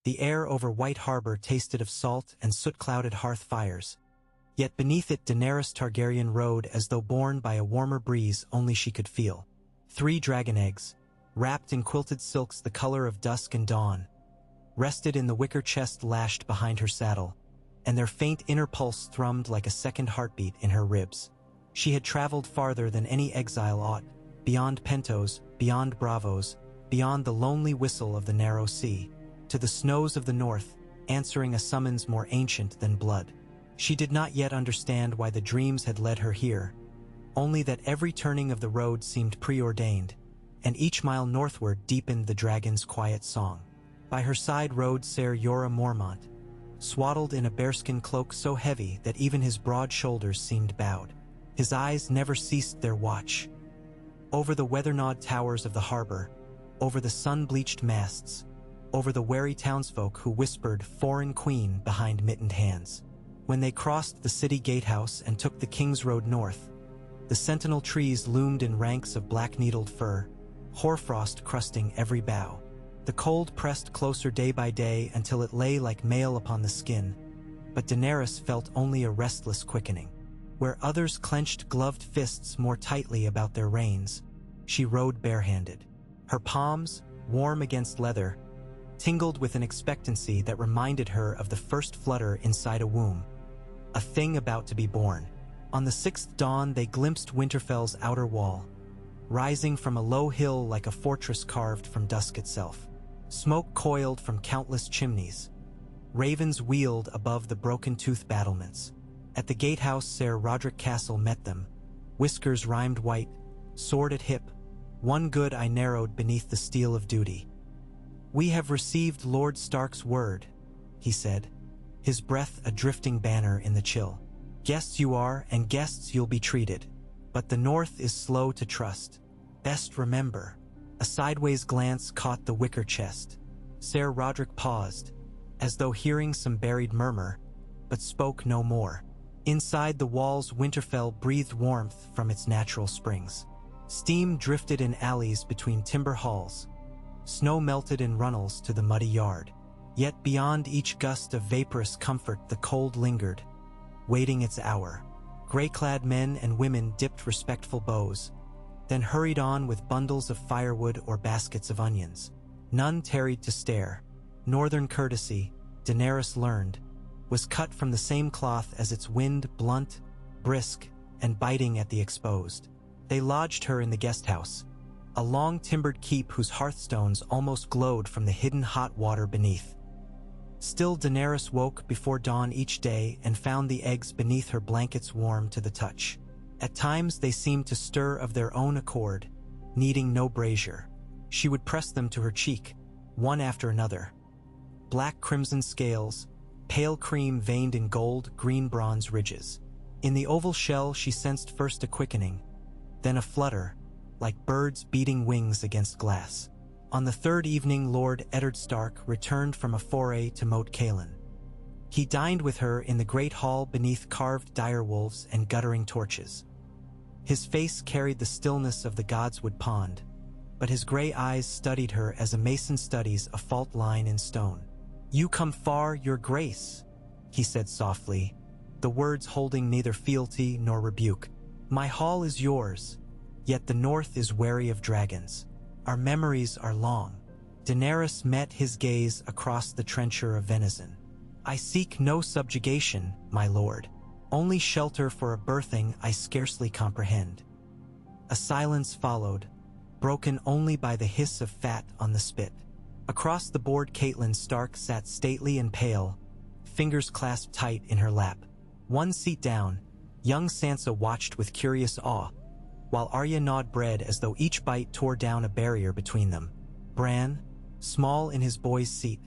The air over White Harbor tasted of salt and soot-clouded hearth fires. Yet beneath it Daenerys Targaryen rode as though borne by a warmer breeze only she could feel. 3 dragon eggs, wrapped in quilted silks the color of dusk and dawn, rested in the wicker chest lashed behind her saddle, and their faint inner pulse thrummed like a second heartbeat in her ribs. She had traveled farther than any exile ought, beyond Pentos, beyond Bravos, beyond the lonely whistle of the narrow sea, to the snows of the north, answering a summons more ancient than blood. She did not yet understand why the dreams had led her here, only that every turning of the road seemed preordained, and each mile northward deepened the dragon's quiet song. By her side rode Ser Jorah Mormont, swaddled in a bearskin cloak so heavy that even his broad shoulders seemed bowed. His eyes never ceased their watch. Over the weather-gnawed towers of the harbor, over the sun-bleached masts, over the wary townsfolk who whispered "Foreign Queen" behind mittened hands. When they crossed the city gatehouse and took the King's Road north, the sentinel trees loomed in ranks of black-needled fir, hoarfrost crusting every bough. The cold pressed closer day by day until it lay like mail upon the skin, but Daenerys felt only a restless quickening. Where others clenched gloved fists more tightly about their reins, she rode barehanded. Her palms, warm against leather, tingled with an expectancy that reminded her of the first flutter inside a womb, a thing about to be born. On the 6th dawn they glimpsed Winterfell's outer wall, rising from a low hill like a fortress carved from dusk itself. Smoke coiled from countless chimneys. Ravens wheeled above the broken-tooth battlements. At the gatehouse Ser Roderick Castle met them, whiskers rimed white, sword at hip, one good eye narrowed beneath the steel of duty. "We have received Lord Stark's word," he said, his breath a drifting banner in the chill. "Guests you are, and guests you'll be treated. But the North is slow to trust. Best remember." A sideways glance caught the wicker chest. Ser Roderick paused, as though hearing some buried murmur, but spoke no more. Inside the walls Winterfell breathed warmth from its natural springs. Steam drifted in alleys between timber halls. Snow melted in runnels to the muddy yard. Yet beyond each gust of vaporous comfort the cold lingered, waiting its hour. Gray-clad men and women dipped respectful bows, then hurried on with bundles of firewood or baskets of onions. None tarried to stare. Northern courtesy, Daenerys learned, was cut from the same cloth as its wind, blunt, brisk, and biting at the exposed. They lodged her in the guesthouse, a long-timbered keep whose hearthstones almost glowed from the hidden hot water beneath. Still Daenerys woke before dawn each day and found the eggs beneath her blankets warm to the touch. At times they seemed to stir of their own accord, needing no brazier. She would press them to her cheek, one after another. Black crimson scales, pale cream veined in gold, green bronze ridges. In the oval shell she sensed first a quickening, then a flutter, like birds beating wings against glass. On the 3rd evening Lord Eddard Stark returned from a foray to Moat Cailin. He dined with her in the great hall beneath carved direwolves and guttering torches. His face carried the stillness of the Godswood pond, but his gray eyes studied her as a mason studies a fault line in stone. "You come far, your grace," he said softly, the words holding neither fealty nor rebuke. "My hall is yours, yet the North is wary of dragons. Our memories are long." Daenerys met his gaze across the trencher of venison. "I seek no subjugation, my lord. Only shelter for a birthing I scarcely comprehend." A silence followed, broken only by the hiss of fat on the spit. Across the board Catelyn Stark sat stately and pale, fingers clasped tight in her lap. One seat down, young Sansa watched with curious awe, while Arya gnawed bread as though each bite tore down a barrier between them. Bran, small in his boy's seat,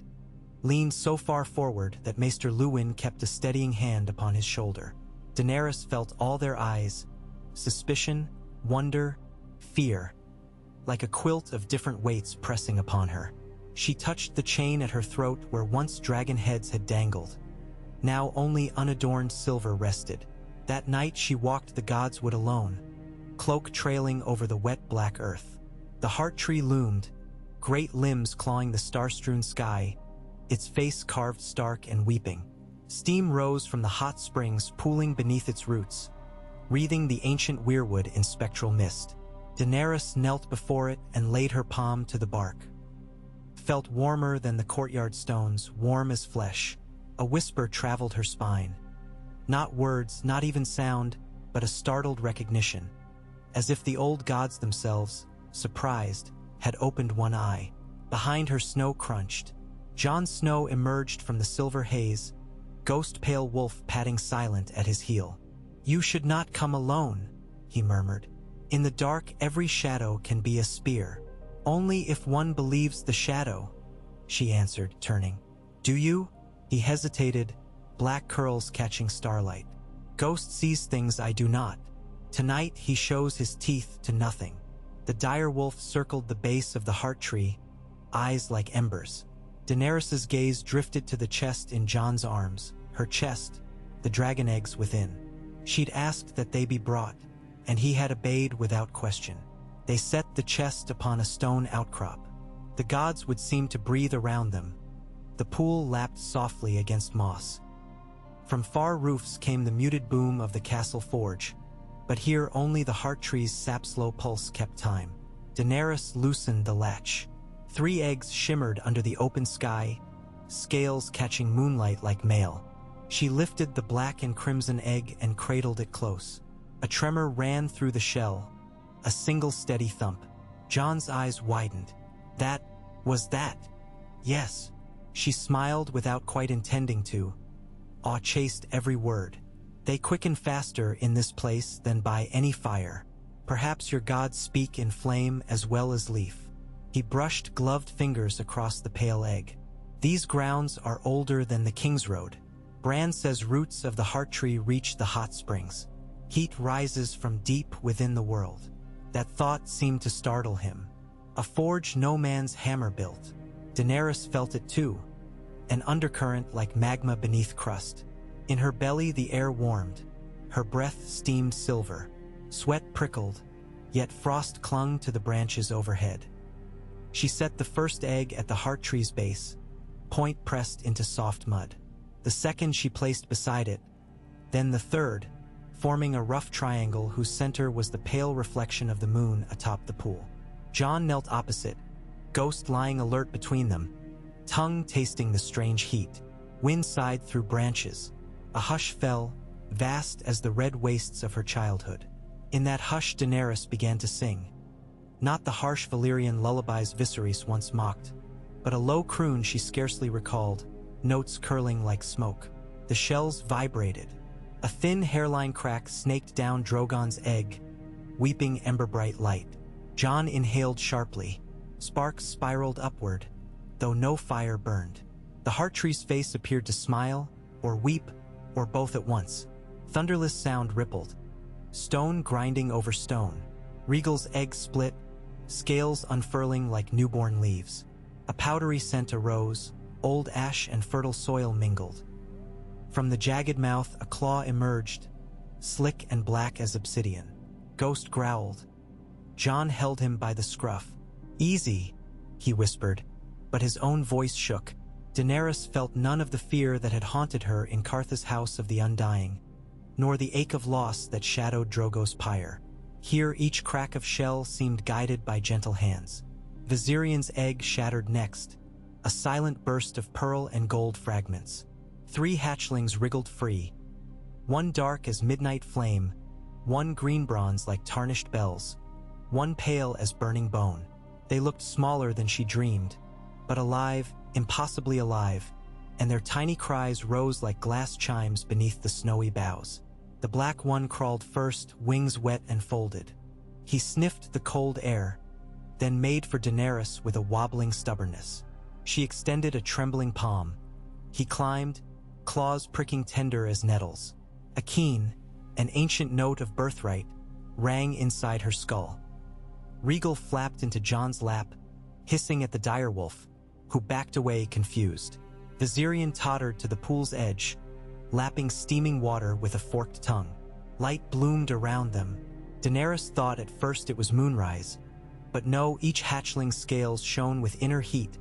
leaned so far forward that Maester Luwin kept a steadying hand upon his shoulder. Daenerys felt all their eyes, suspicion, wonder, fear, like a quilt of different weights pressing upon her. She touched the chain at her throat where once dragon heads had dangled. Now only unadorned silver rested. That night she walked the Godswood alone, cloak trailing over the wet black earth. The heart tree loomed, great limbs clawing the star-strewn sky, its face carved stark and weeping. Steam rose from the hot springs pooling beneath its roots, wreathing the ancient weirwood in spectral mist. Daenerys knelt before it and laid her palm to the bark. Felt warmer than the courtyard stones, warm as flesh. A whisper traveled her spine. Not words, not even sound, but a startled recognition. As if the old gods themselves, surprised, had opened one eye. Behind her snow crunched. Jon Snow emerged from the silver haze, ghost-pale wolf padding silent at his heel. "You should not come alone," he murmured. "In the dark every shadow can be a spear. Only if one believes the shadow," she answered, turning. "Do you?" He hesitated, black curls catching starlight. "Ghost sees things I do not. Tonight he shows his teeth to nothing." The dire wolf circled the base of the heart tree, eyes like embers. Daenerys's gaze drifted to the chest in Jon's arms, her chest, the dragon eggs within. She'd asked that they be brought, and he had obeyed without question. They set the chest upon a stone outcrop. The gods would seem to breathe around them. The pool lapped softly against moss. From far roofs came the muted boom of the castle forge, but here only the heart tree's sap-slow pulse kept time. Daenerys loosened the latch. 3 eggs shimmered under the open sky, scales catching moonlight like mail. She lifted the black and crimson egg and cradled it close. A tremor ran through the shell, a single steady thump. Jon's eyes widened. "That was that?" "Yes." She smiled without quite intending to. Awe chased every word. "They quicken faster in this place than by any fire. Perhaps your gods speak in flame as well as leaf." He brushed gloved fingers across the pale egg. "These grounds are older than the King's Road. Bran says roots of the heart tree reach the hot springs. Heat rises from deep within the world." That thought seemed to startle him. A forge no man's hammer built. Daenerys felt it too, an undercurrent like magma beneath crust. In her belly the air warmed. Her breath steamed silver. Sweat prickled, yet frost clung to the branches overhead. She set the first egg at the heart tree's base, point pressed into soft mud. The second she placed beside it, then the third, forming a rough triangle whose center was the pale reflection of the moon atop the pool. Jon knelt opposite, Ghost lying alert between them, tongue tasting the strange heat. Wind sighed through branches. A hush fell, vast as the red wastes of her childhood. In that hush Daenerys began to sing. Not the harsh Valyrian lullabies Viserys once mocked, but a low croon she scarcely recalled, notes curling like smoke. The shells vibrated. A thin hairline crack snaked down Drogon's egg, weeping ember-bright light. Jon inhaled sharply. Sparks spiraled upward, though no fire burned. The heart tree's face appeared to smile, or weep, or both at once. Thunderless sound rippled, stone grinding over stone. Rhaegal's egg split, scales unfurling like newborn leaves. A powdery scent arose, old ash and fertile soil mingled. From the jagged mouth a claw emerged, slick and black as obsidian. Ghost growled. Jon held him by the scruff. "Easy," he whispered, but his own voice shook. Daenerys felt none of the fear that had haunted her in Cartha's House of the Undying, nor the ache of loss that shadowed Drogo's pyre. Here each crack of shell seemed guided by gentle hands. Viserion's egg shattered next, a silent burst of pearl and gold fragments. 3 hatchlings wriggled free, one dark as midnight flame, one green bronze like tarnished bells, one pale as burning bone. They looked smaller than she dreamed, but alive, impossibly alive, and their tiny cries rose like glass chimes beneath the snowy boughs. The black one crawled first, wings wet and folded. He sniffed the cold air, then made for Daenerys with a wobbling stubbornness. She extended a trembling palm. He climbed, claws pricking tender as nettles. A keen, an ancient note of birthright, rang inside her skull. Rhaegal flapped into Jon's lap, hissing at the direwolf, who backed away confused. Viserion tottered to the pool's edge, lapping steaming water with a forked tongue. Light bloomed around them. Daenerys thought at first it was moonrise, but no, each hatchling's scales shone with inner heat,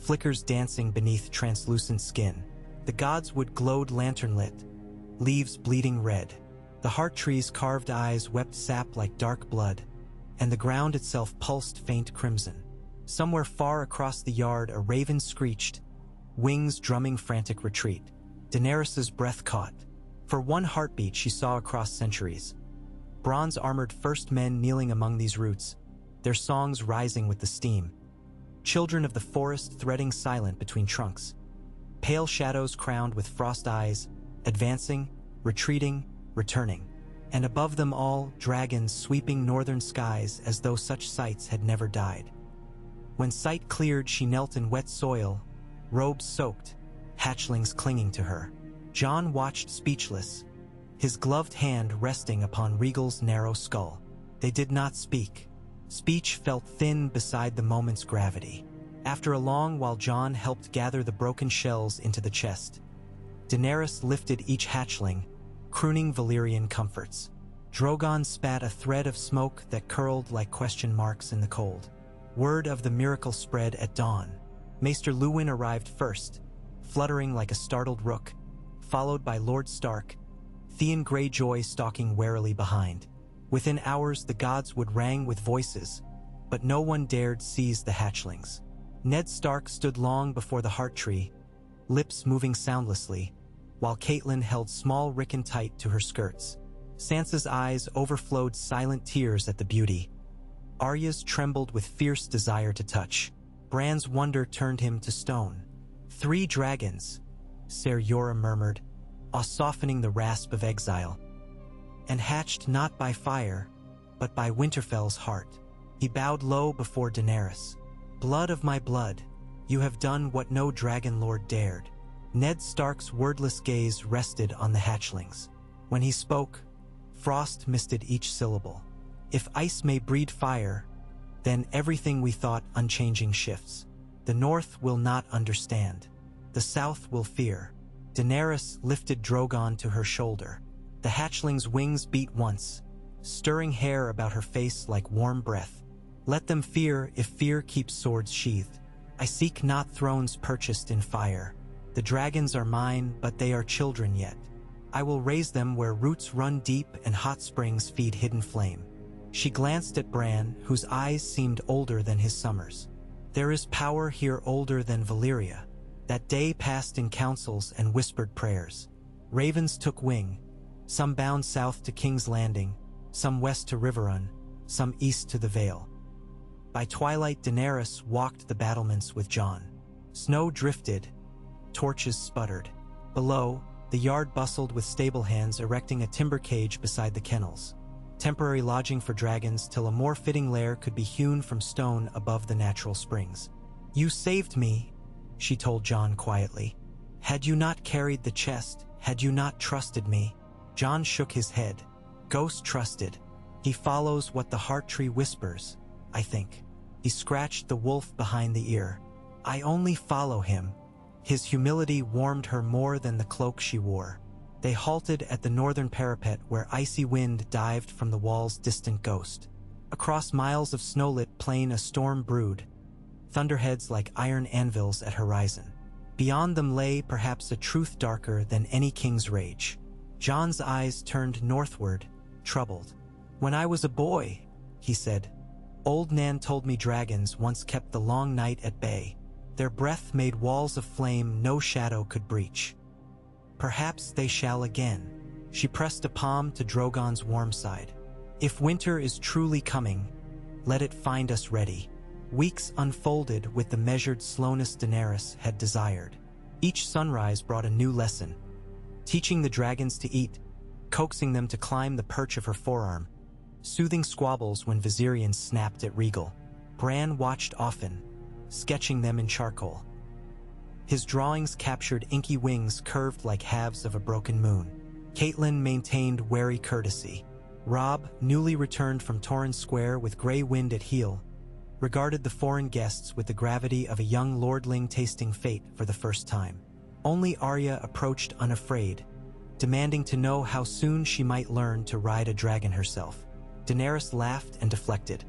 flickers dancing beneath translucent skin. The Godswood glowed lantern-lit, leaves bleeding red. The heart tree's carved eyes wept sap like dark blood, and the ground itself pulsed faint crimson. Somewhere far across the yard a raven screeched, wings drumming frantic retreat. Daenerys's breath caught. For one heartbeat she saw across centuries. Bronze-armored first men kneeling among these roots, their songs rising with the steam. Children of the forest threading silent between trunks. Pale shadows crowned with frost eyes, advancing, retreating, returning. And above them all, dragons sweeping northern skies as though such sights had never died. When sight cleared, she knelt in wet soil, robes soaked, hatchlings clinging to her. Jon watched speechless, his gloved hand resting upon Rhaegal's narrow skull. They did not speak. Speech felt thin beside the moment's gravity. After a long while, Jon helped gather the broken shells into the chest. Daenerys lifted each hatchling, crooning Valyrian comforts. Drogon spat a thread of smoke that curled like question marks in the cold. Word of the miracle spread at dawn. Maester Luwin arrived first, fluttering like a startled rook, followed by Lord Stark, Theon Greyjoy stalking warily behind. Within hours the Godswood rang with voices, but no one dared seize the hatchlings. Ned Stark stood long before the heart tree, lips moving soundlessly, while Catelyn held small Rickon tight to her skirts. Sansa's eyes overflowed silent tears at the beauty. Arya's trembled with fierce desire to touch. Bran's wonder turned him to stone. 3 dragons, Ser Jorah murmured, softening the rasp of exile. And hatched not by fire, but by Winterfell's heart. He bowed low before Daenerys. Blood of my blood, you have done what no dragon lord dared. Ned Stark's wordless gaze rested on the hatchlings. When he spoke, frost misted each syllable. If ice may breed fire, then everything we thought unchanging shifts. The North will not understand. The South will fear. Daenerys lifted Drogon to her shoulder. The hatchling's wings beat once, stirring hair about her face like warm breath. Let them fear if fear keeps swords sheathed. I seek not thrones purchased in fire. The dragons are mine, but they are children yet. I will raise them where roots run deep and hot springs feed hidden flame. She glanced at Bran, whose eyes seemed older than his summers. There is power here older than Valyria. That day passed in councils and whispered prayers. Ravens took wing, some bound south to King's Landing, some west to Riverrun, some east to the Vale. By twilight, Daenerys walked the battlements with Jon. Snow drifted, torches sputtered. Below, the yard bustled with stable hands erecting a timber cage beside the kennels. Temporary lodging for dragons till a more fitting lair could be hewn from stone above the natural springs. You saved me, she told Jon quietly. Had you not carried the chest, had you not trusted me? Jon shook his head. Ghost trusted. He follows what the heart tree whispers, I think. He scratched the wolf behind the ear. I only follow him. His humility warmed her more than the cloak she wore. They halted at the northern parapet where icy wind dived from the wall's distant ghost. Across miles of snowlit plain a storm brewed, thunderheads like iron anvils at horizon. Beyond them lay perhaps a truth darker than any king's rage. Jon's eyes turned northward, troubled. When I was a boy, he said, old Nan told me dragons once kept the long night at bay. Their breath made walls of flame no shadow could breach. Perhaps they shall again. She pressed a palm to Drogon's warm side. If winter is truly coming, let it find us ready. Weeks unfolded with the measured slowness Daenerys had desired. Each sunrise brought a new lesson. Teaching the dragons to eat, coaxing them to climb the perch of her forearm, soothing squabbles when Viserion snapped at Rhaegal. Bran watched often, sketching them in charcoal. His drawings captured inky wings curved like halves of a broken moon. Catelyn maintained wary courtesy. Robb, newly returned from Torrhen Square with grey wind at heel, regarded the foreign guests with the gravity of a young lordling tasting fate for the first time. Only Arya approached unafraid, demanding to know how soon she might learn to ride a dragon herself. Daenerys laughed and deflected.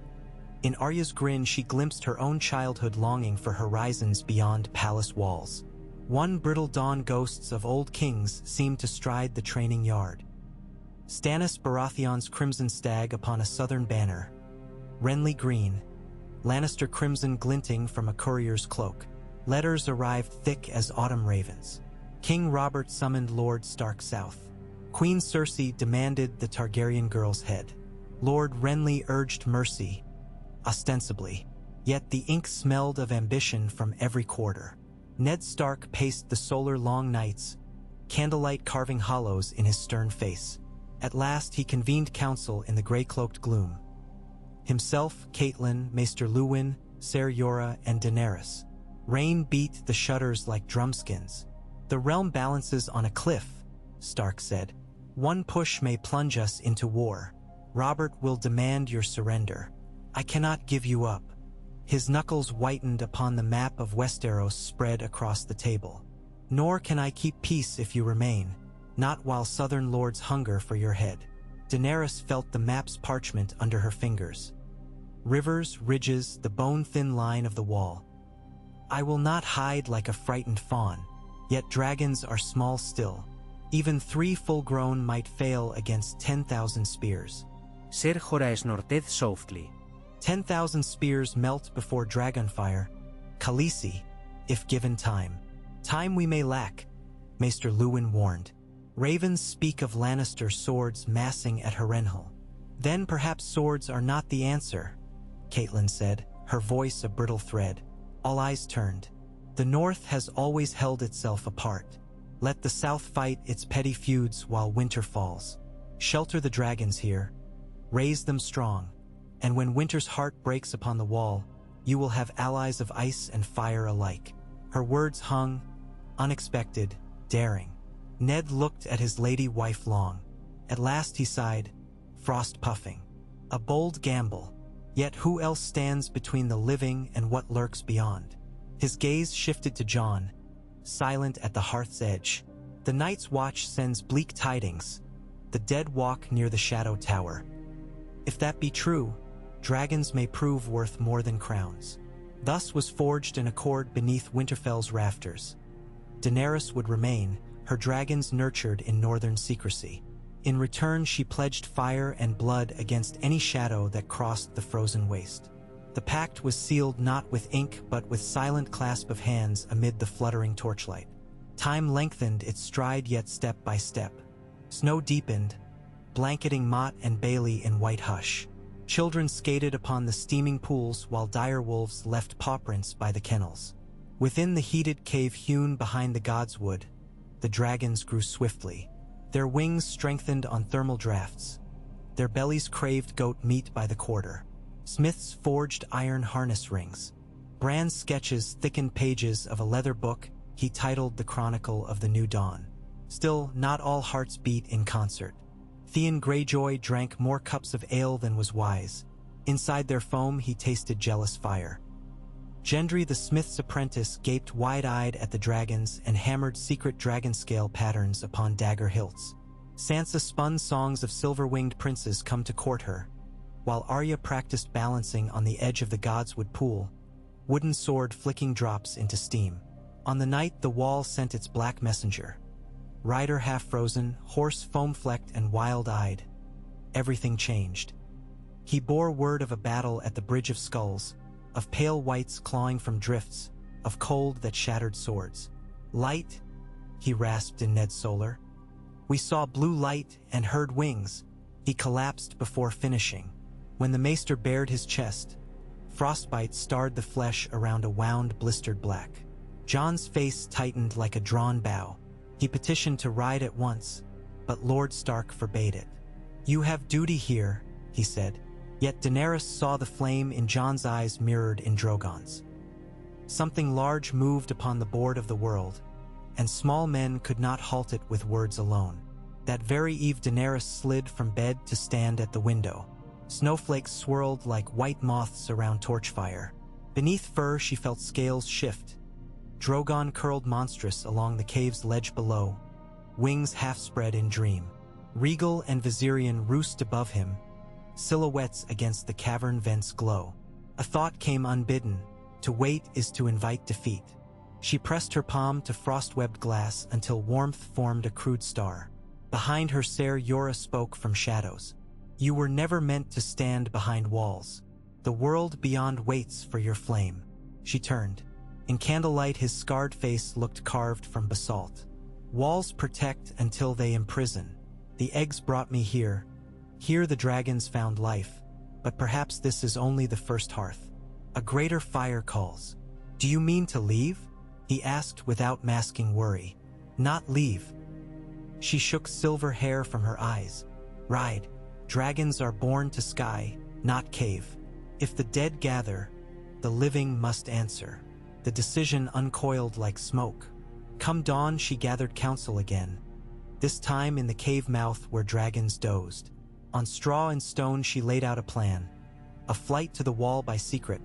In Arya's grin, she glimpsed her own childhood longing for horizons beyond palace walls. One brittle dawn, ghosts of old kings seemed to stride the training yard. Stannis Baratheon's crimson stag upon a southern banner. Renly green, Lannister crimson glinting from a courier's cloak. Letters arrived thick as autumn ravens. King Robert summoned Lord Stark south. Queen Cersei demanded the Targaryen girl's head. Lord Renly urged mercy, ostensibly, yet the ink smelled of ambition from every quarter. Ned Stark paced the solar-long nights, candlelight carving hollows in his stern face. At last he convened council in the gray-cloaked gloom. Himself, Catelyn, Maester Luwin, Ser Jorah, and Daenerys. Rain beat the shutters like drumskins. "The realm balances on a cliff," Stark said. "One push may plunge us into war. Robert will demand your surrender. I cannot give you up." His knuckles whitened upon the map of Westeros spread across the table. "Nor can I keep peace if you remain, not while southern lords hunger for your head." Daenerys felt the map's parchment under her fingers. Rivers, ridges, the bone-thin line of the wall. "I will not hide like a frightened fawn, yet dragons are small still. Even 3 full-grown might fail against 10,000 spears." Ser Jorah snorted softly. 10,000 spears melt before dragonfire. Khaleesi, if given time. "Time we may lack," Maester Luwin warned. "Ravens speak of Lannister swords massing at Harrenhal. Then perhaps swords are not the answer," Catelyn said, her voice a brittle thread. All eyes turned. "The North has always held itself apart. Let the South fight its petty feuds while winter falls. Shelter the dragons here. Raise them strong. And when winter's heart breaks upon the wall, you will have allies of ice and fire alike." Her words hung, unexpected, daring. Ned looked at his lady wife long. At last he sighed, frost puffing. "A bold gamble. Yet who else stands between the living and what lurks beyond?" His gaze shifted to Jon, silent at the hearth's edge. "The Night's Watch sends bleak tidings. The dead walk near the Shadow Tower. If that be true, dragons may prove worth more than crowns." Thus was forged an accord beneath Winterfell's rafters. Daenerys would remain, her dragons nurtured in northern secrecy. In return, she pledged fire and blood against any shadow that crossed the frozen waste. The pact was sealed not with ink but with silent clasp of hands amid the fluttering torchlight. Time lengthened its stride, yet step by step. Snow deepened, blanketing Mott and Bailey in white hush. Children skated upon the steaming pools while direwolves left pawprints by the kennels. Within the heated cave hewn behind the Godswood, the dragons grew swiftly. Their wings strengthened on thermal drafts. Their bellies craved goat meat by the quarter. Smiths forged iron harness rings. Bran's sketches thickened pages of a leather book he titled The Chronicle of the New Dawn. Still, not all hearts beat in concert. Theon Greyjoy drank more cups of ale than was wise. Inside their foam he tasted jealous fire. Gendry the smith's apprentice gaped wide-eyed at the dragons and hammered secret dragon-scale patterns upon dagger hilts. Sansa spun songs of silver-winged princes come to court her, while Arya practiced balancing on the edge of the Godswood pool, wooden sword flicking drops into steam. On the night the wall sent its black messenger. Rider half-frozen, horse foam-flecked and wild-eyed. Everything changed. He bore word of a battle at the Bridge of Skulls, of pale whites clawing from drifts, of cold that shattered swords. "Light," he rasped in Ned's solar. "We saw blue light and heard wings." He collapsed before finishing. When the maester bared his chest, frostbite starred the flesh around a wound blistered black. Jon's face tightened like a drawn bow. He petitioned to ride at once, but Lord Stark forbade it. "You have duty here," he said. Yet Daenerys saw the flame in Jon's eyes mirrored in Drogon's. Something large moved upon the board of the world, and small men could not halt it with words alone. That very eve Daenerys slid from bed to stand at the window. Snowflakes swirled like white moths around torchfire. Beneath fur she felt scales shift. Drogon curled monstrous along the cave's ledge below, wings half spread in dream. Regal and Viserion roost above him, silhouettes against the cavern vent's glow. A thought came unbidden. To wait is to invite defeat. She pressed her palm to frost-webbed glass until warmth formed a crude star. Behind her, Ser Jorah spoke from shadows. You were never meant to stand behind walls. The world beyond waits for your flame. She turned. In candlelight, his scarred face looked carved from basalt. Walls protect until they imprison. The eggs brought me here. Here the dragons found life. But perhaps this is only the first hearth. A greater fire calls. Do you mean to leave? He asked without masking worry. Not leave. She shook silver hair from her eyes. Ride. Dragons are born to sky, not cave. If the dead gather, the living must answer. The decision uncoiled like smoke. Come dawn, she gathered counsel again. This time in the cave mouth where dragons dozed. On straw and stone she laid out a plan. A flight to the wall by secret.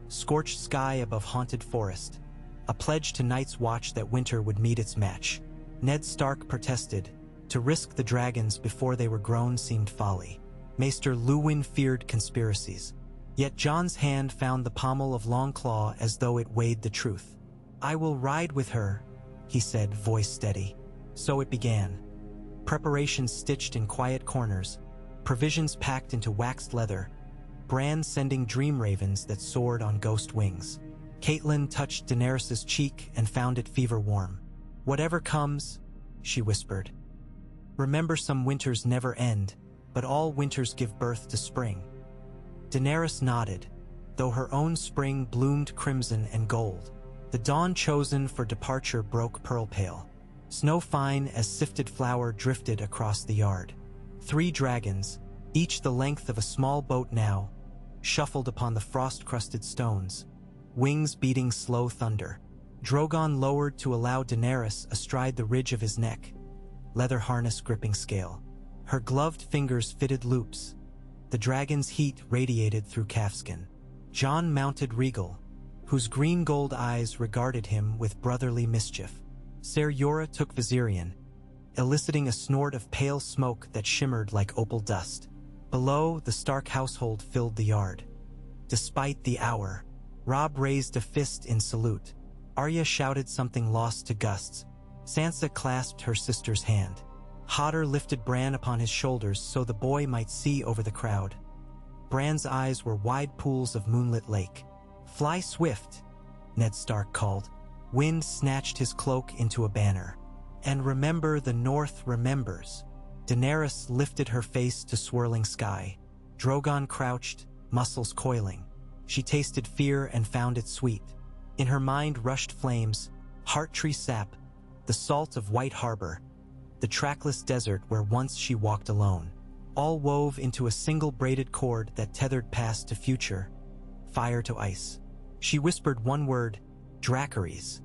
Scorched sky above haunted forest. A pledge to Night's Watch that winter would meet its match. Ned Stark protested. To risk the dragons before they were grown seemed folly. Maester Luwin feared conspiracies. Yet Jon's hand found the pommel of Longclaw as though it weighed the truth. I will ride with her, he said, voice steady. So it began. Preparations stitched in quiet corners, provisions packed into waxed leather, Bran sending dream ravens that soared on ghost wings. Catelyn touched Daenerys' cheek and found it fever warm. Whatever comes, she whispered. Remember, some winters never end, but all winters give birth to spring. Daenerys nodded, though her own spring bloomed crimson and gold. The dawn chosen for departure broke pearl pale. Snow fine as sifted flour drifted across the yard. 3 dragons, each the length of a small boat now, shuffled upon the frost-crusted stones, wings beating slow thunder. Drogon lowered to allow Daenerys astride the ridge of his neck, leather harness gripping scale. Her gloved fingers fitted loops. The dragon's heat radiated through calfskin. Jon mounted regal, whose green-gold eyes regarded him with brotherly mischief. Ser Jorah took Viserion, eliciting a snort of pale smoke that shimmered like opal dust. Below, the Stark household filled the yard. Despite the hour, Robb raised a fist in salute. Arya shouted something lost to gusts. Sansa clasped her sister's hand. Hodder lifted Bran upon his shoulders so the boy might see over the crowd. Bran's eyes were wide pools of moonlit lake. Fly swift, Ned Stark called. Wind snatched his cloak into a banner. And remember, the North remembers. Daenerys lifted her face to swirling sky. Drogon crouched, muscles coiling. She tasted fear and found it sweet. In her mind rushed flames, heart tree sap, the salt of White Harbor, the trackless desert where once she walked alone, all wove into a single braided cord that tethered past to future, fire to ice. She whispered one word, Dracarys.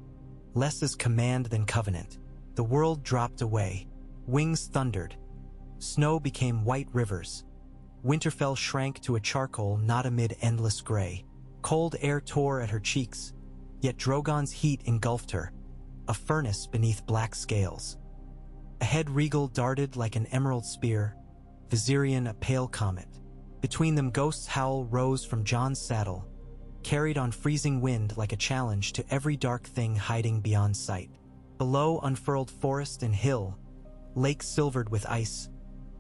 Less as command than covenant. The world dropped away. Wings thundered. Snow became white rivers. Winterfell shrank to a charcoal not amid endless gray. Cold air tore at her cheeks, yet Drogon's heat engulfed her, a furnace beneath black scales. Ahead, Regal darted like an emerald spear, Viserion a pale comet. Between them, Ghost's howl rose from Jon's saddle, carried on freezing wind like a challenge to every dark thing hiding beyond sight. Below, unfurled forest and hill, lakes silvered with ice,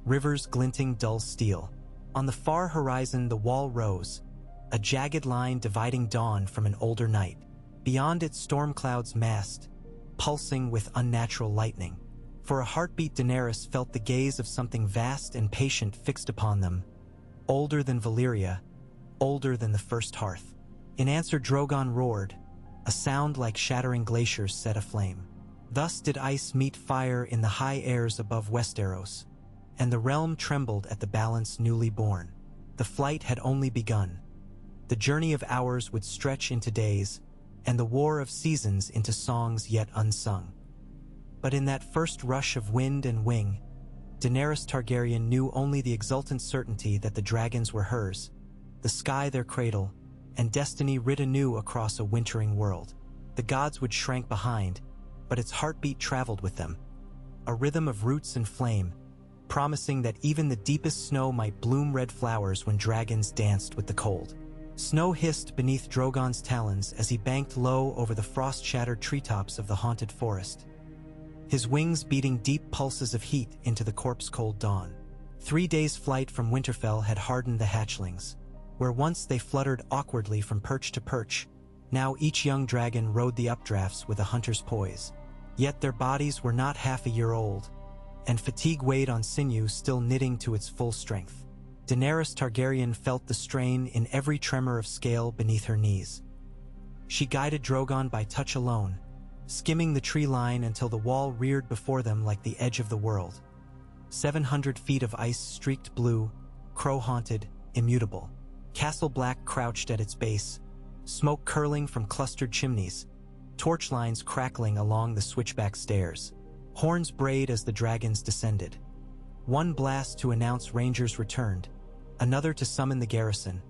rivers glinting dull steel. On the far horizon, the wall rose, a jagged line dividing dawn from an older night. Beyond it, storm clouds massed, pulsing with unnatural lightning. For a heartbeat, Daenerys felt the gaze of something vast and patient fixed upon them, older than Valyria, older than the first hearth. In answer, Drogon roared, a sound like shattering glaciers set aflame. Thus did ice meet fire in the high airs above Westeros, and the realm trembled at the balance newly born. The flight had only begun. The journey of hours would stretch into days, and the war of seasons into songs yet unsung. But in that first rush of wind and wing, Daenerys Targaryen knew only the exultant certainty that the dragons were hers, the sky their cradle, and destiny writ anew across a wintering world. The Godswood shrank behind, but its heartbeat traveled with them, a rhythm of roots and flame, promising that even the deepest snow might bloom red flowers when dragons danced with the cold. Snow hissed beneath Drogon's talons as he banked low over the frost-shattered treetops of the haunted forest, his wings beating deep pulses of heat into the corpse-cold dawn. 3 days' flight from Winterfell had hardened the hatchlings. Where once they fluttered awkwardly from perch to perch, now each young dragon rode the updrafts with a hunter's poise. Yet their bodies were not half a year old, and fatigue weighed on sinew still knitting to its full strength. Daenerys Targaryen felt the strain in every tremor of scale beneath her knees. She guided Drogon by touch alone, skimming the tree line until the wall reared before them like the edge of the world. 700 feet of ice streaked blue, crow-haunted, immutable. Castle Black crouched at its base, smoke curling from clustered chimneys, torch lines crackling along the switchback stairs. Horns brayed as the dragons descended. One blast to announce rangers returned, another to summon the garrison,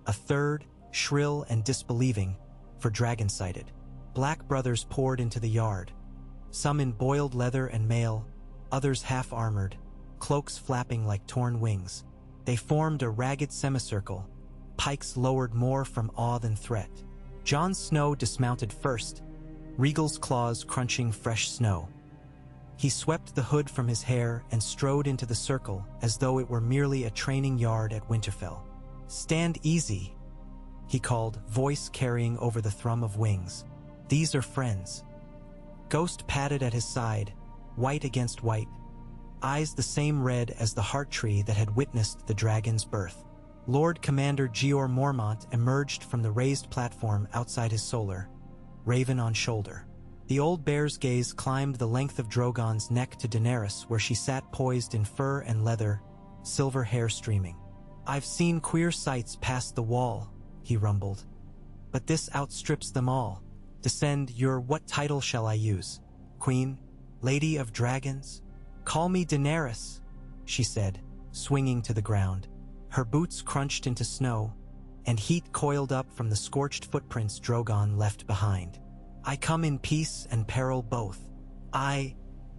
a third, shrill and disbelieving, for dragon-sighted. Black brothers poured into the yard, some in boiled leather and mail, others half-armored, cloaks flapping like torn wings. They formed a ragged semicircle, pikes lowered more from awe than threat. Jon Snow dismounted first, Rhaegal's claws crunching fresh snow. He swept the hood from his hair and strode into the circle as though it were merely a training yard at Winterfell. "Stand easy," he called, voice carrying over the thrum of wings. "These are friends." Ghost padded at his side, white against white, eyes the same red as the heart tree that had witnessed the dragon's birth. Lord Commander Jeor Mormont emerged from the raised platform outside his solar, raven on shoulder. The old bear's gaze climbed the length of Drogon's neck to Daenerys, where she sat poised in fur and leather, silver hair streaming. "I've seen queer sights past the wall," he rumbled, "but this outstrips them all. Descend what title shall I use? Queen? Lady of Dragons?" "Call me Daenerys," she said, swinging to the ground. Her boots crunched into snow, and heat coiled up from the scorched footprints Drogon left behind. "I come in peace and peril both.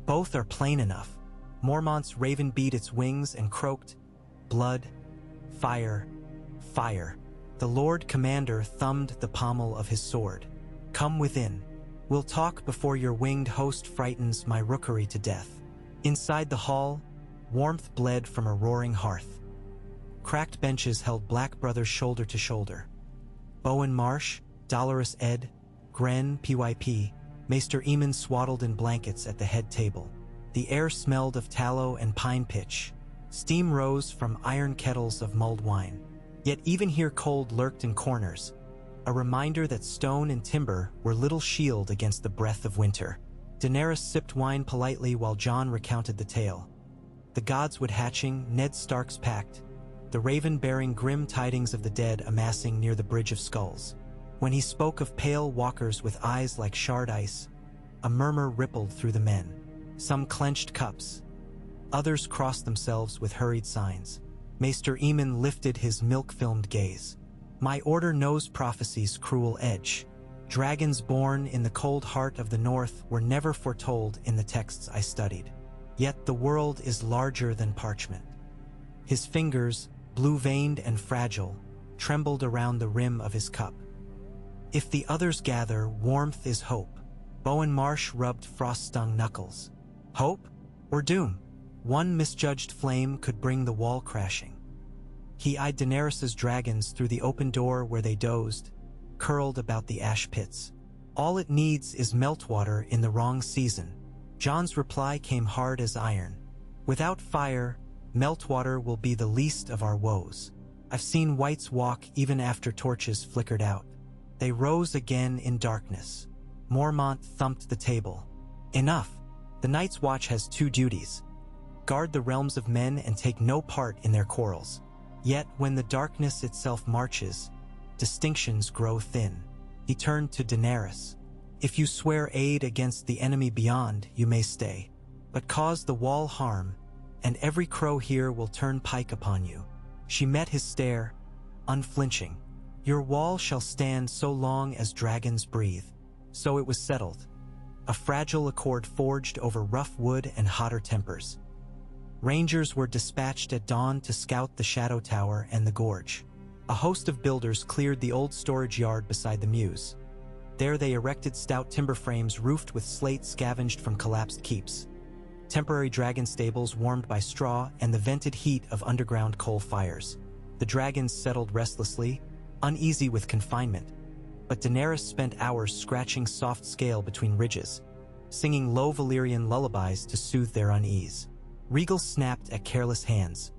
Both are plain enough." Mormont's raven beat its wings and croaked, "Blood, fire, fire." The Lord Commander thumbed the pommel of his sword. "Come within. We'll talk before your winged host frightens my rookery to death." Inside the hall, warmth bled from a roaring hearth. Cracked benches held Black brothers shoulder to shoulder. Bowen Marsh, Dolorous Ed, Gren, PYP, Maester Aemon swaddled in blankets at the head table. The air smelled of tallow and pine pitch. Steam rose from iron kettles of mulled wine. Yet even here cold lurked in corners, a reminder that stone and timber were little shield against the breath of winter. Daenerys sipped wine politely while Jon recounted the tale. The Godswood hatching, Ned Stark's pact, the raven bearing grim tidings of the dead amassing near the Bridge of Skulls. When he spoke of pale walkers with eyes like shard ice, a murmur rippled through the men. Some clenched cups, others crossed themselves with hurried signs. Maester Aemon lifted his milk-filmed gaze. "My order knows prophecy's cruel edge. Dragons born in the cold heart of the north were never foretold in the texts I studied. Yet the world is larger than parchment." His fingers, blue-veined and fragile, trembled around the rim of his cup. "If the others gather, warmth is hope." Bowen Marsh rubbed frost-stung knuckles. "Hope or doom? One misjudged flame could bring the wall crashing." He eyed Daenerys's dragons through the open door where they dozed, curled about the ash pits. "All it needs is meltwater in the wrong season." Jon's reply came hard as iron. "Without fire, meltwater will be the least of our woes. I've seen wights walk even after torches flickered out. They rose again in darkness." Mormont thumped the table. "Enough. The Night's Watch has 2 duties. Guard the realms of men and take no part in their quarrels. Yet when the darkness itself marches, distinctions grow thin." He turned to Daenerys. "If you swear aid against the enemy beyond, you may stay. But cause the wall harm, and every crow here will turn pike upon you." She met his stare, unflinching. "Your wall shall stand so long as dragons breathe." So it was settled. A fragile accord forged over rough wood and hotter tempers. Rangers were dispatched at dawn to scout the Shadow Tower and the Gorge. A host of builders cleared the old storage yard beside the mews. There they erected stout timber frames roofed with slate scavenged from collapsed keeps, temporary dragon stables warmed by straw and the vented heat of underground coal fires. The dragons settled restlessly, uneasy with confinement, but Daenerys spent hours scratching soft scale between ridges, singing low Valyrian lullabies to soothe their unease. Regals snapped at careless hands.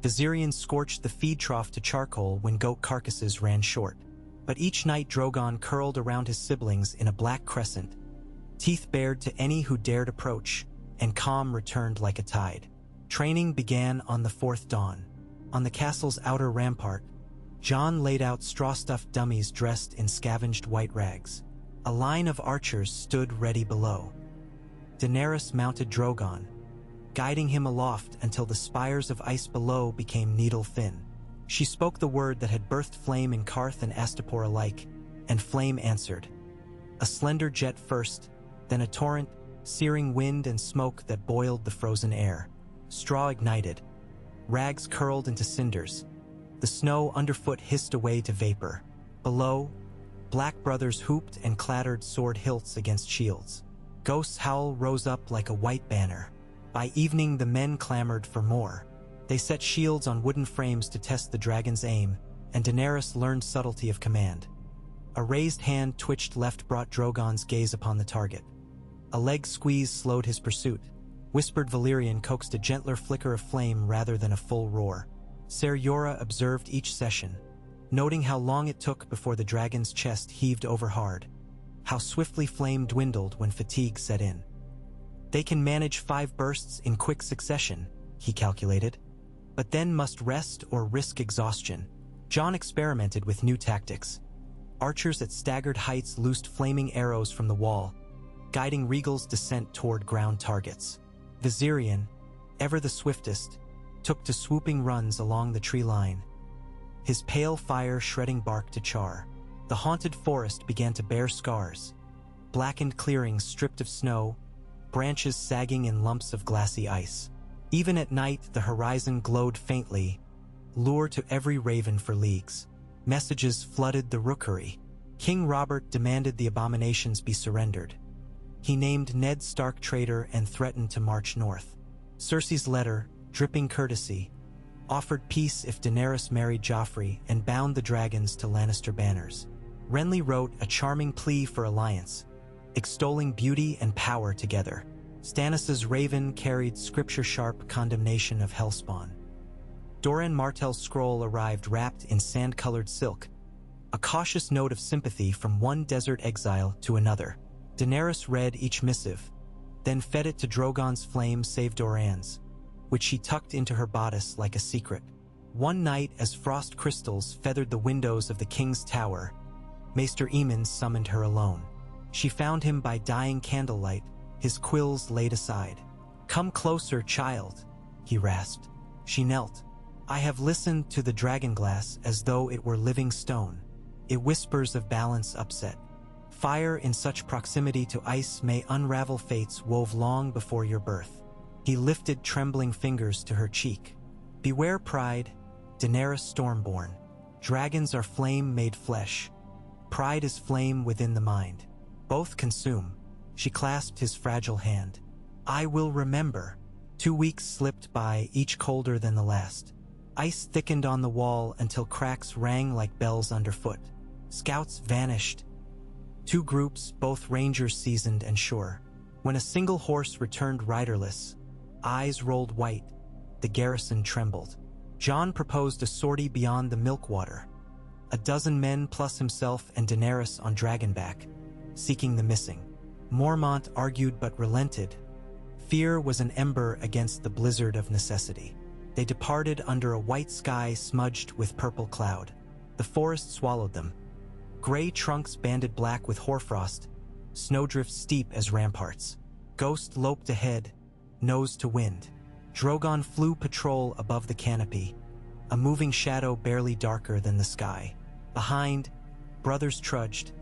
Viserion scorched the feed trough to charcoal when goat carcasses ran short. But each night Drogon curled around his siblings in a black crescent, teeth bared to any who dared approach, and calm returned like a tide. Training began on the fourth dawn. On the castle's outer rampart, Jon laid out straw-stuffed dummies dressed in scavenged white rags. A line of archers stood ready below. Daenerys mounted Drogon, guiding him aloft until the spires of ice below became needle-thin. She spoke the word that had birthed flame in Karth and Astapor alike, and flame answered. A slender jet first, then a torrent, searing wind and smoke that boiled the frozen air. Straw ignited. Rags curled into cinders. The snow underfoot hissed away to vapor. Below, black brothers hooped and clattered sword hilts against shields. Ghost's howl rose up like a white banner. By evening the men clamored for more. They set shields on wooden frames to test the dragon's aim, and Daenerys learned subtlety of command. A raised hand twitched left brought Drogon's gaze upon the target. A leg squeeze slowed his pursuit. Whispered Valyrian coaxed a gentler flicker of flame rather than a full roar. Ser Jorah observed each session, noting how long it took before the dragon's chest heaved over hard, how swiftly flame dwindled when fatigue set in. They can manage 5 bursts in quick succession, he calculated, but then must rest or risk exhaustion. Jon experimented with new tactics. Archers at staggered heights loosed flaming arrows from the wall, guiding Regal's descent toward ground targets. Viserion, ever the swiftest, took to swooping runs along the tree line, his pale fire shredding bark to char. The haunted forest began to bear scars, blackened clearings stripped of snow, branches sagging in lumps of glassy ice. Even at night the horizon glowed faintly, lure to every raven for leagues. Messages flooded the rookery. King Robert demanded the abominations be surrendered. He named Ned Stark traitor and threatened to march north. Cersei's letter, dripping courtesy, offered peace if Daenerys married Joffrey and bound the dragons to Lannister banners. Renly wrote a charming plea for alliance, extolling beauty and power together. Stannis's raven carried scripture-sharp condemnation of Hellspawn. Doran Martell's scroll arrived wrapped in sand-colored silk, a cautious note of sympathy from one desert exile to another. Daenerys read each missive, then fed it to Drogon's flame save Doran's, which she tucked into her bodice like a secret. One night, as frost crystals feathered the windows of the king's tower, Maester Aemon summoned her alone. She found him by dying candlelight, his quills laid aside. "Come closer, child," he rasped. She knelt. "I have listened to the dragonglass as though it were living stone. It whispers of balance upset. Fire in such proximity to ice may unravel fates wove long before your birth." He lifted trembling fingers to her cheek. "Beware pride, Daenerys Stormborn. Dragons are flame made flesh. Pride is flame within the mind. Both consume." She clasped his fragile hand. "I will remember." 2 weeks slipped by, each colder than the last. Ice thickened on the wall until cracks rang like bells underfoot. Scouts vanished. 2 groups, both rangers seasoned and sure. When a single horse returned riderless, eyes rolled white, the garrison trembled. Jon proposed a sortie beyond the Milkwater. 12 men plus himself and Daenerys on Dragonback, seeking the missing. Mormont argued but relented. Fear was an ember against the blizzard of necessity. They departed under a white sky smudged with purple cloud. The forest swallowed them. Gray trunks banded black with hoarfrost, snowdrifts steep as ramparts. Ghost loped ahead, nose to wind. Drogon flew patrol above the canopy, a moving shadow barely darker than the sky. Behind, brothers trudged,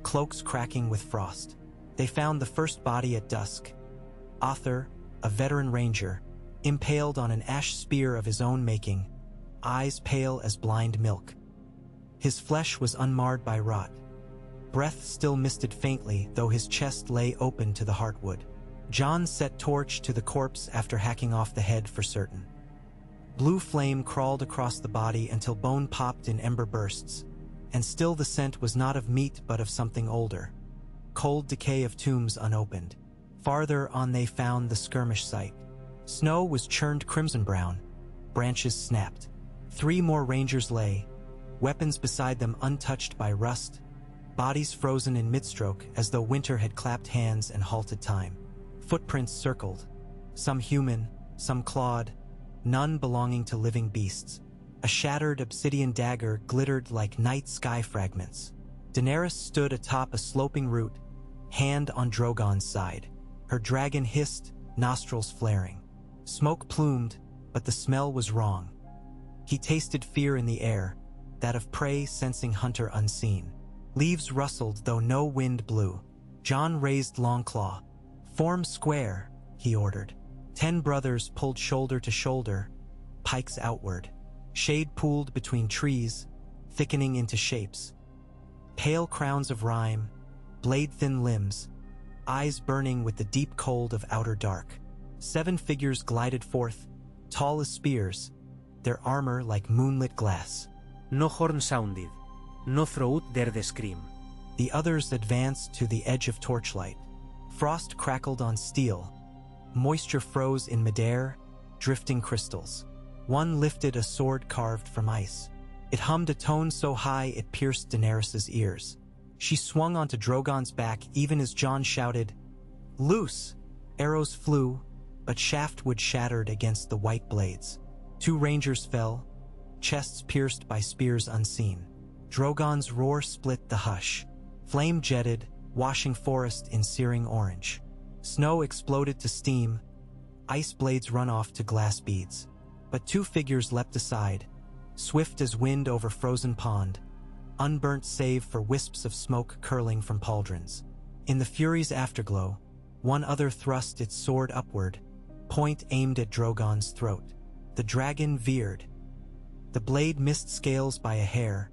cloaks cracking with frost. They found the first body at dusk. Othar, a veteran ranger, impaled on an ash spear of his own making, eyes pale as blind milk. His flesh was unmarred by rot. Breath still misted faintly, though his chest lay open to the heartwood. Jon set torch to the corpse after hacking off the head for certain. Blue flame crawled across the body until bone popped in ember bursts, and still the scent was not of meat but of something older. Cold decay of tombs unopened. Farther on they found the skirmish site. Snow was churned crimson-brown. Branches snapped. 3 more rangers lay, weapons beside them untouched by rust, bodies frozen in midstroke as though winter had clapped hands and halted time. Footprints circled, some human, some clawed, none belonging to living beasts. A shattered obsidian dagger glittered like night sky fragments. Daenerys stood atop a sloping root, hand on Drogon's side. Her dragon hissed, nostrils flaring. Smoke plumed, but the smell was wrong. He tasted fear in the air, that of prey sensing hunter unseen. Leaves rustled though no wind blew. Jon raised Longclaw. "Form square," he ordered. 10 brothers pulled shoulder to shoulder, pikes outward. Shade pooled between trees, thickening into shapes. Pale crowns of rime, blade-thin limbs, eyes burning with the deep cold of outer dark. 7 figures glided forth, tall as spears, their armor like moonlit glass. No horn sounded, no throat dared scream. The others advanced to the edge of torchlight. Frost crackled on steel. Moisture froze in midair, drifting crystals. One lifted a sword carved from ice. It hummed a tone so high it pierced Daenerys' ears. She swung onto Drogon's back even as Jon shouted, "Loose!" Arrows flew, but shaftwood shattered against the white blades. 2 rangers fell, chests pierced by spears unseen. Drogon's roar split the hush. Flame jetted, washing forest in searing orange. Snow exploded to steam, ice blades run off to glass beads. But 2 figures leapt aside, swift as wind over frozen pond, unburnt save for wisps of smoke curling from pauldrons. In the fury's afterglow, one other thrust its sword upward, point aimed at Drogon's throat. The dragon veered. The blade missed scales by a hair,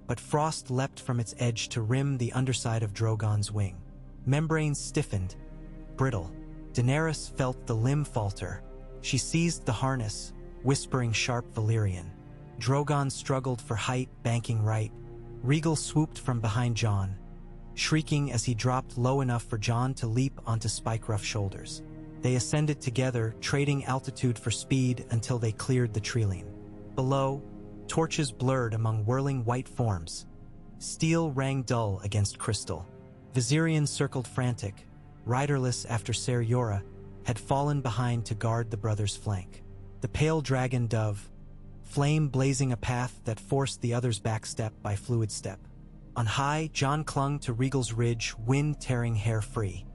but frost leapt from its edge to rim the underside of Drogon's wing. Membranes stiffened, brittle. Daenerys felt the limb falter. She seized the harness, whispering sharp Valyrian. Drogon struggled for height, banking right. Rhaegal swooped from behind Jon, shrieking as he dropped low enough for Jon to leap onto Spike-Ruff shoulders. They ascended together, trading altitude for speed until they cleared the treeline. Below, torches blurred among whirling white forms. Steel rang dull against crystal. Viserion circled frantic, riderless after Ser Jorah had fallen behind to guard the brothers' flank. The pale dragon dove, flame blazing a path that forced the others back step by fluid step. On high, Jon clung to Rhaegal's ridge, wind tearing hair free.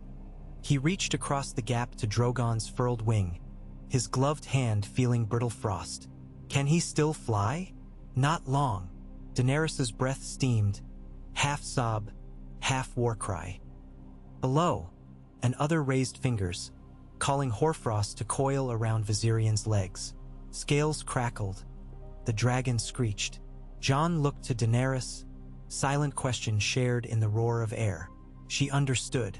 He reached across the gap to Drogon's furled wing, his gloved hand feeling brittle frost. Can he still fly? Not long. Daenerys' breath steamed, half sob, half war cry. Below, and other raised fingers, calling hoarfrost to coil around Viserion's legs. Scales crackled. The dragon screeched. Jon looked to Daenerys, silent question shared in the roar of air. She understood.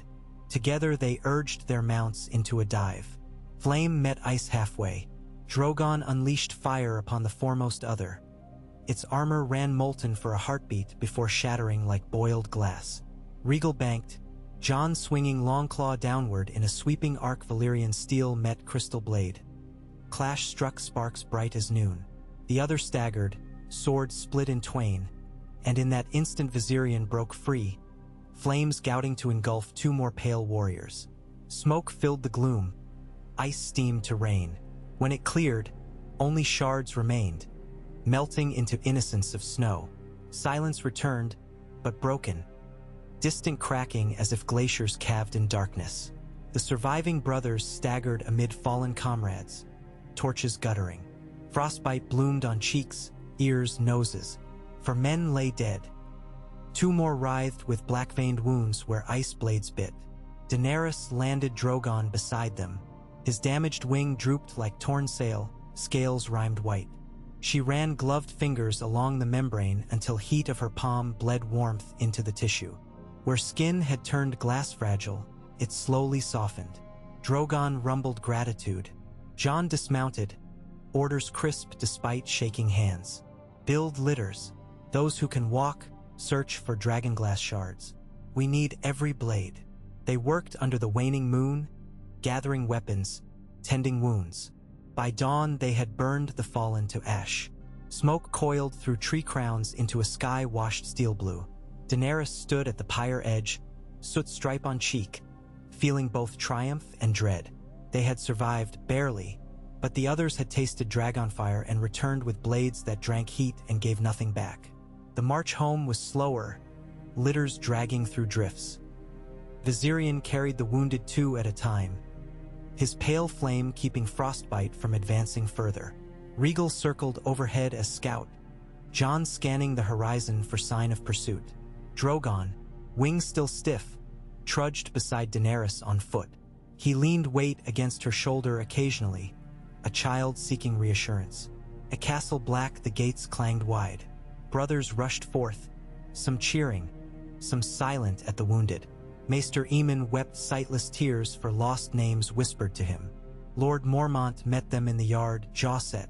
Together they urged their mounts into a dive. Flame met ice halfway. Drogon unleashed fire upon the foremost other. Its armor ran molten for a heartbeat before shattering like boiled glass. Rhaegal banked, Jon swinging Longclaw downward in a sweeping arc. Valyrian steel met crystal blade. Clash struck sparks bright as noon. The other staggered, sword split in twain, and in that instant Viserion broke free, flames gouting to engulf 2 more pale warriors. Smoke filled the gloom, ice steamed to rain. When it cleared, only shards remained, melting into innocence of snow. Silence returned, but broken. Distant cracking as if glaciers calved in darkness. The surviving brothers staggered amid fallen comrades, torches guttering. Frostbite bloomed on cheeks, ears, noses, for men lay dead. 2 more writhed with black-veined wounds where ice blades bit. Daenerys landed Drogon beside them. His damaged wing drooped like torn sail, scales rimed white. She ran gloved fingers along the membrane until heat of her palm bled warmth into the tissue. Where skin had turned glass fragile, it slowly softened. Drogon rumbled gratitude. Jon dismounted, orders crisp despite shaking hands. Build litters. Those who can walk, search for dragonglass shards. We need every blade. They worked under the waning moon, gathering weapons, tending wounds. By dawn, they had burned the fallen to ash. Smoke coiled through tree crowns into a sky-washed steel blue. Daenerys stood at the pyre edge, soot stripe on cheek, feeling both triumph and dread. They had survived barely, but the others had tasted dragonfire and returned with blades that drank heat and gave nothing back. The march home was slower, litters dragging through drifts. Viserion carried the wounded two at a time, his pale flame keeping frostbite from advancing further. Rhaegal circled overhead as scout, Jon scanning the horizon for sign of pursuit. Drogon, wings still stiff, trudged beside Daenerys on foot. He leaned weight against her shoulder occasionally, a child seeking reassurance. At Castle Black, the gates clanged wide. Brothers rushed forth, some cheering, some silent at the wounded. Maester Aemon wept sightless tears for lost names whispered to him. Lord Mormont met them in the yard, jaw set.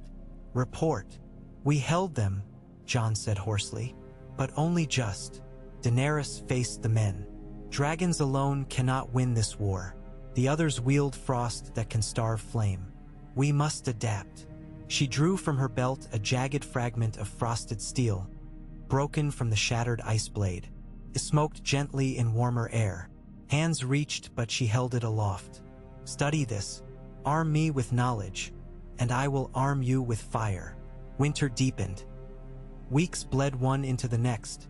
Report. We held them, Jon said hoarsely. But only just. Daenerys faced the men. Dragons alone cannot win this war. The others wield frost that can starve flame. We must adapt. She drew from her belt a jagged fragment of frosted steel, broken from the shattered ice blade. It smoked gently in warmer air. Hands reached, but she held it aloft. Study this. Arm me with knowledge, and I will arm you with fire. Winter deepened. Weeks bled one into the next,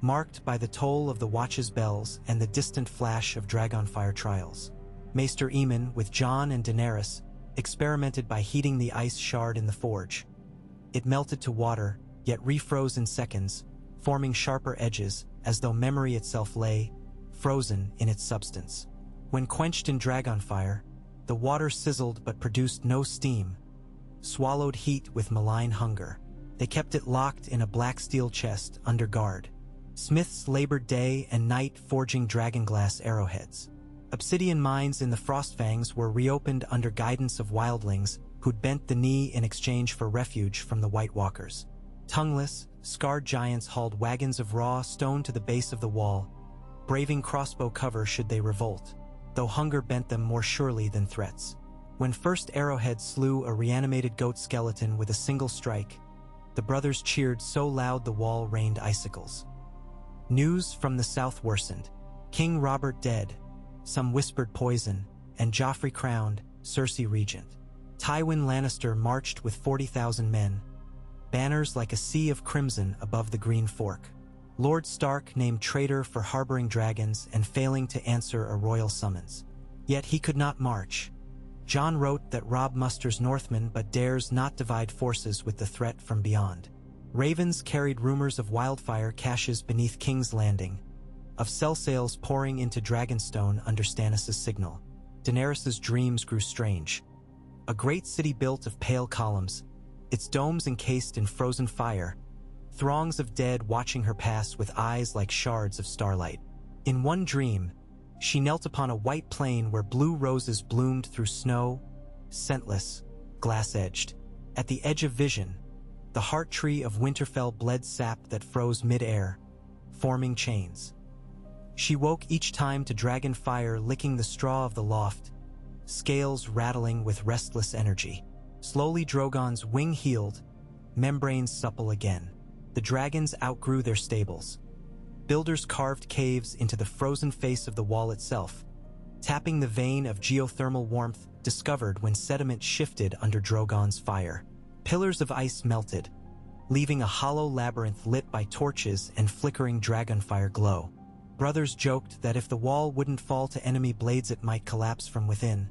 marked by the toll of the Watch's bells and the distant flash of dragonfire trials. Maester Aemon, with Jon and Daenerys, experimented by heating the ice shard in the forge. It melted to water, yet refroze in seconds, forming sharper edges, as though memory itself lay, frozen in its substance. When quenched in dragonfire, the water sizzled but produced no steam, swallowed heat with malign hunger. They kept it locked in a black steel chest under guard. Smiths labored day and night forging dragonglass arrowheads. Obsidian mines in the Frostfangs were reopened under guidance of wildlings who'd bent the knee in exchange for refuge from the White Walkers. Tongueless, scarred giants hauled wagons of raw stone to the base of the wall, braving crossbow cover should they revolt, though hunger bent them more surely than threats. When first Arrowhead slew a reanimated goat skeleton with a single strike, the brothers cheered so loud the wall rained icicles. News from the south worsened. King Robert dead, some whispered poison, and Joffrey crowned, Cersei regent. Tywin Lannister marched with 40,000 men, banners like a sea of crimson above the Green Fork. Lord Stark named traitor for harboring dragons and failing to answer a royal summons. Yet he could not march. Jon wrote that Robb musters Northmen but dares not divide forces with the threat from beyond. Ravens carried rumors of wildfire caches beneath King's Landing, of cell sails pouring into Dragonstone under Stannis' signal. Daenerys' dreams grew strange. A great city built of pale columns, its domes encased in frozen fire, throngs of dead watching her pass with eyes like shards of starlight. In one dream, she knelt upon a white plain where blue roses bloomed through snow, scentless, glass-edged. At the edge of vision, the heart tree of Winterfell bled sap that froze mid-air, forming chains. She woke each time to dragon fire licking the straw of the loft, scales rattling with restless energy. Slowly Drogon's wing healed, membranes supple again. The dragons outgrew their stables. Builders carved caves into the frozen face of the wall itself, tapping the vein of geothermal warmth discovered when sediment shifted under Drogon's fire. Pillars of ice melted, leaving a hollow labyrinth lit by torches and flickering dragonfire glow. Brothers joked that if the wall wouldn't fall to enemy blades it might collapse from within,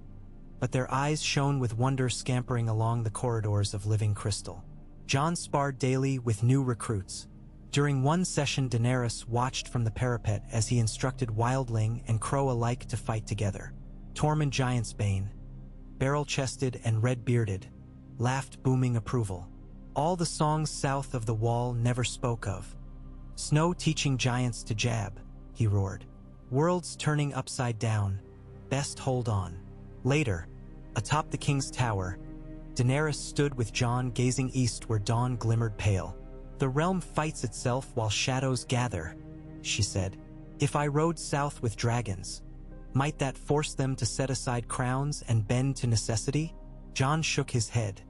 but their eyes shone with wonder scampering along the corridors of living crystal. Jon sparred daily with new recruits. During one session, Daenerys watched from the parapet as he instructed wildling and crow alike to fight together. Tormund Giantsbane, barrel-chested and red-bearded, laughed booming approval. All the songs south of the wall never spoke of. Snow teaching giants to jab, he roared. Worlds turning upside down, best hold on. Later, atop the king's tower, Daenerys stood with Jon gazing east where dawn glimmered pale. The realm fights itself while shadows gather, she said. If I rode south with dragons, might that force them to set aside crowns and bend to necessity? Jon shook his head.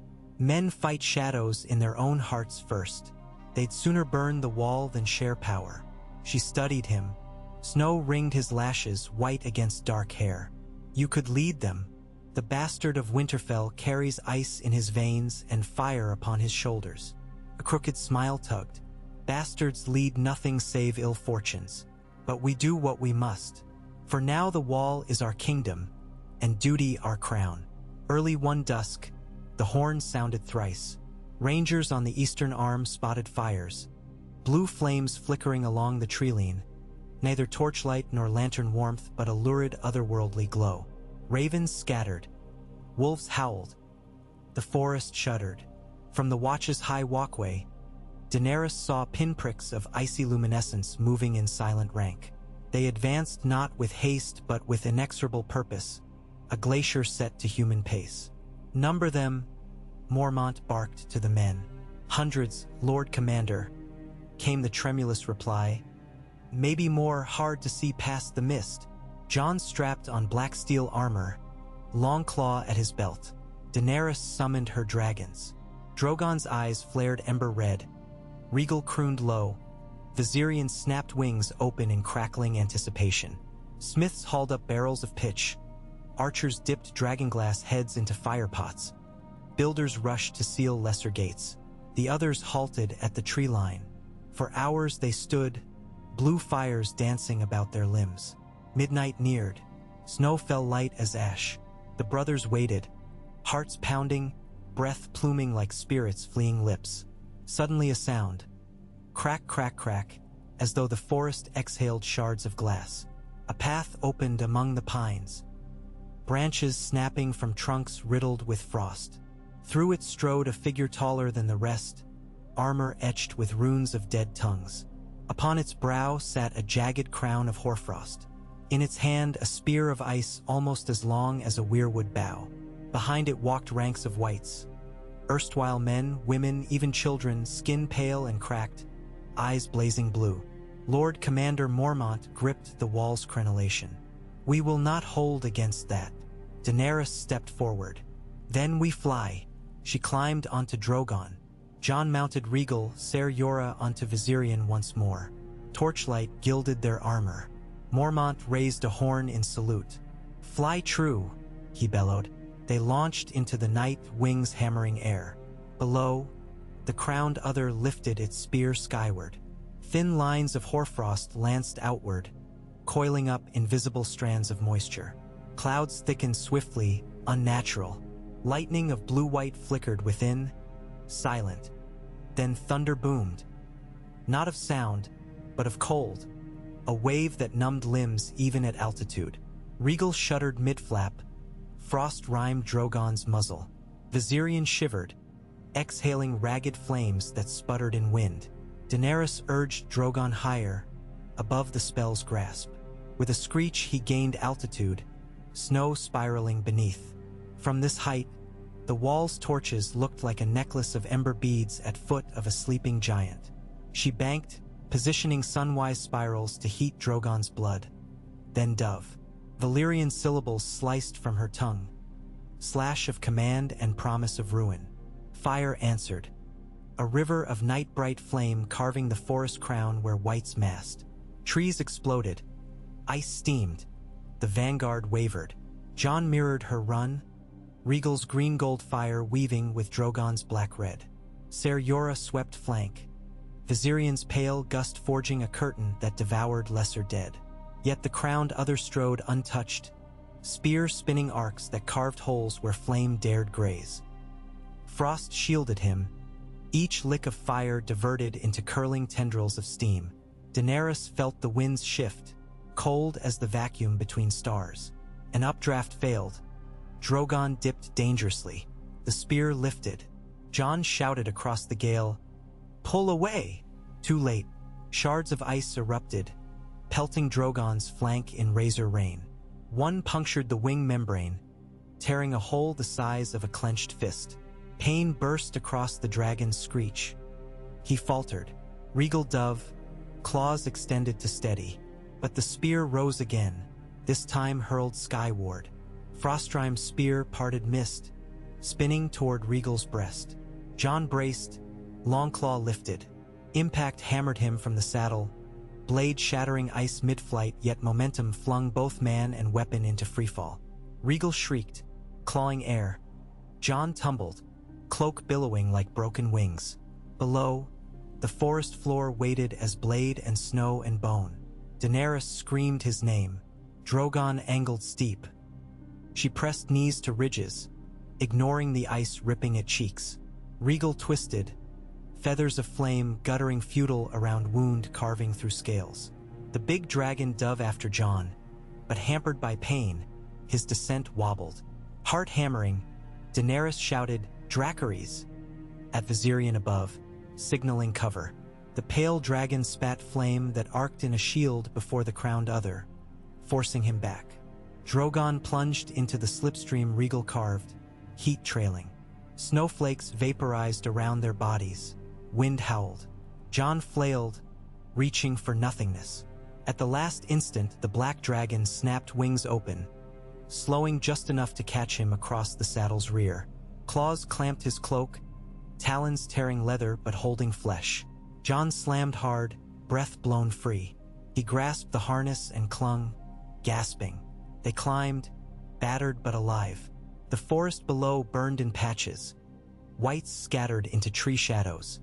Men fight shadows in their own hearts first. They'd sooner burn the wall than share power. She studied him. Snow ringed his lashes white against dark hair. You could lead them. The bastard of Winterfell carries ice in his veins and fire upon his shoulders. A crooked smile tugged. Bastards lead nothing save ill fortunes. But we do what we must. For now the wall is our kingdom, and duty our crown. Early one dusk, the horn sounded thrice. Rangers on the eastern arm spotted fires. Blue flames flickering along the treeline. Neither torchlight nor lantern warmth, but a lurid otherworldly glow. Ravens scattered. Wolves howled. The forest shuddered. From the watch's high walkway, Daenerys saw pinpricks of icy luminescence moving in silent rank. They advanced not with haste but with inexorable purpose, a glacier set to human pace. Number them, Mormont barked to the men. Hundreds, Lord Commander, came the tremulous reply. Maybe more, hard to see past the mist. Jon strapped on black steel armor, long claw at his belt. Daenerys summoned her dragons. Drogon's eyes flared ember red. Rhaegal crooned low. Viserion snapped wings open in crackling anticipation. Smiths hauled up barrels of pitch. Archers dipped dragonglass heads into firepots. Builders rushed to seal lesser gates. The others halted at the tree line. For hours they stood, blue fires dancing about their limbs. Midnight neared. Snow fell light as ash. The brothers waited, hearts pounding, breath pluming like spirits fleeing lips. Suddenly a sound. Crack, crack, crack, as though the forest exhaled shards of glass. A path opened among the pines, branches snapping from trunks riddled with frost. Through it strode a figure taller than the rest, armor etched with runes of dead tongues. Upon its brow sat a jagged crown of hoarfrost. In its hand a spear of ice almost as long as a weirwood bough. Behind it walked ranks of wights. Erstwhile men, women, even children, skin pale and cracked, eyes blazing blue. Lord Commander Mormont gripped the wall's crenellation. We will not hold against that. Daenerys stepped forward. Then we fly. She climbed onto Drogon. Jon mounted Rhaegal, Ser Jorah onto Viserion once more. Torchlight gilded their armor. Mormont raised a horn in salute. Fly true, he bellowed. They launched into the night, wings hammering air. Below, the crowned other lifted its spear skyward. Thin lines of hoarfrost lanced outward, coiling up invisible strands of moisture. Clouds thickened swiftly, unnatural. Lightning of blue-white flickered within, silent. Then thunder boomed. Not of sound, but of cold. A wave that numbed limbs even at altitude. Rhaegal shuddered mid-flap. Frost rhymed Drogon's muzzle. Viserion shivered, exhaling ragged flames that sputtered in wind. Daenerys urged Drogon higher, above the spell's grasp. With a screech he gained altitude, snow spiraling beneath. From this height, the wall's torches looked like a necklace of ember beads at foot of a sleeping giant. She banked, positioning sunwise spirals to heat Drogon's blood. Then dove. Valyrian syllables sliced from her tongue. Slash of command and promise of ruin. Fire answered. A river of night-bright flame carving the forest crown where whites massed. Trees exploded. Ice steamed. The vanguard wavered. Jon mirrored her run, Rhaegal's green-gold fire weaving with Drogon's black-red. Ser Jorah swept flank. Viserion's pale gust forging a curtain that devoured lesser dead. Yet the crowned other strode untouched, spear-spinning arcs that carved holes where flame dared graze. Frost shielded him, each lick of fire diverted into curling tendrils of steam. Daenerys felt the winds shift, cold as the vacuum between stars. An updraft failed. Drogon dipped dangerously. The spear lifted. Jon shouted across the gale, "Pull away!" Too late. Shards of ice erupted, pelting Drogon's flank in razor rain. One punctured the wing membrane, tearing a hole the size of a clenched fist. Pain burst across the dragon's screech. He faltered, regal dove, claws extended to steady. But the spear rose again, this time hurled skyward. Frostrim's spear parted mist, spinning toward Regal's breast. Jon braced, Longclaw lifted. Impact hammered him from the saddle, blade shattering ice mid-flight, yet momentum flung both man and weapon into freefall. Regal shrieked, clawing air. Jon tumbled, cloak billowing like broken wings. Below, the forest floor waited as blade and snow and bone. Daenerys screamed his name. Drogon angled steep. She pressed knees to ridges, ignoring the ice ripping at cheeks. Regal twisted, feathers of flame guttering futile around wound carving through scales. The big dragon dove after Jon, but hampered by pain, his descent wobbled. Heart hammering, Daenerys shouted, "Dracarys!" at Viserion above, signaling cover. The pale dragon spat flame that arced in a shield before the crowned other, forcing him back. Drogon plunged into the slipstream Regal carved, heat trailing. Snowflakes vaporized around their bodies. Wind howled. Jon flailed, reaching for nothingness. At the last instant, the black dragon snapped wings open, slowing just enough to catch him across the saddle's rear. Claws clamped his cloak, talons tearing leather but holding flesh. Jon slammed hard, breath blown free. He grasped the harness and clung, gasping. They climbed, battered but alive. The forest below burned in patches, whites scattered into tree shadows.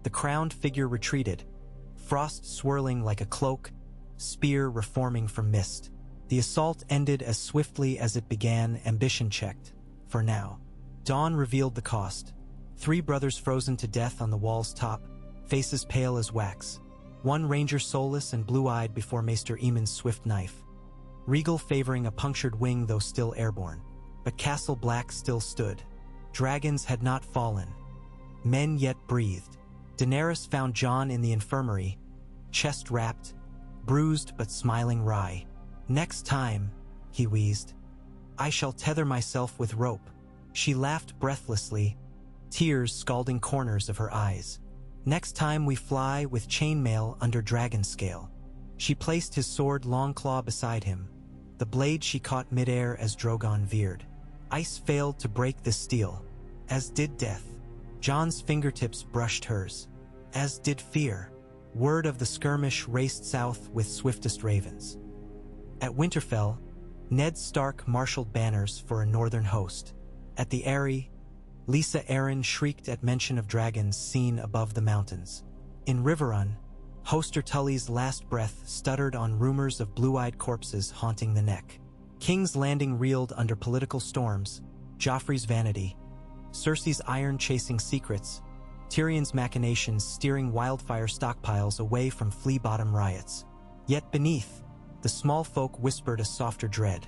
The crowned figure retreated, frost swirling like a cloak, spear reforming from mist. The assault ended as swiftly as it began, ambition checked, for now. Dawn revealed the cost. 3 brothers frozen to death on the wall's top, faces pale as wax. 1 ranger soulless and blue-eyed before Maester Aemon's swift knife. Regal favoring a punctured wing though still airborne. But Castle Black still stood. Dragons had not fallen. Men yet breathed. Daenerys found Jon in the infirmary, chest wrapped, bruised but smiling wry. "Next time," he wheezed, "I shall tether myself with rope." She laughed breathlessly, tears scalding corners of her eyes. "Next time we fly with chainmail under dragon scale." She placed his sword Longclaw beside him, the blade she caught midair as Drogon veered. Ice failed to break the steel, as did death. Jon's fingertips brushed hers, as did fear. Word of the skirmish raced south with swiftest ravens. At Winterfell, Ned Stark marshaled banners for a northern host. At the Eyrie, Lisa Arryn shrieked at mention of dragons seen above the mountains. In Riverrun, Hoster Tully's last breath stuttered on rumors of blue-eyed corpses haunting the Neck. King's Landing reeled under political storms, Joffrey's vanity, Cersei's iron chasing secrets, Tyrion's machinations steering wildfire stockpiles away from flea-bottom riots. Yet beneath, the small folk whispered a softer dread,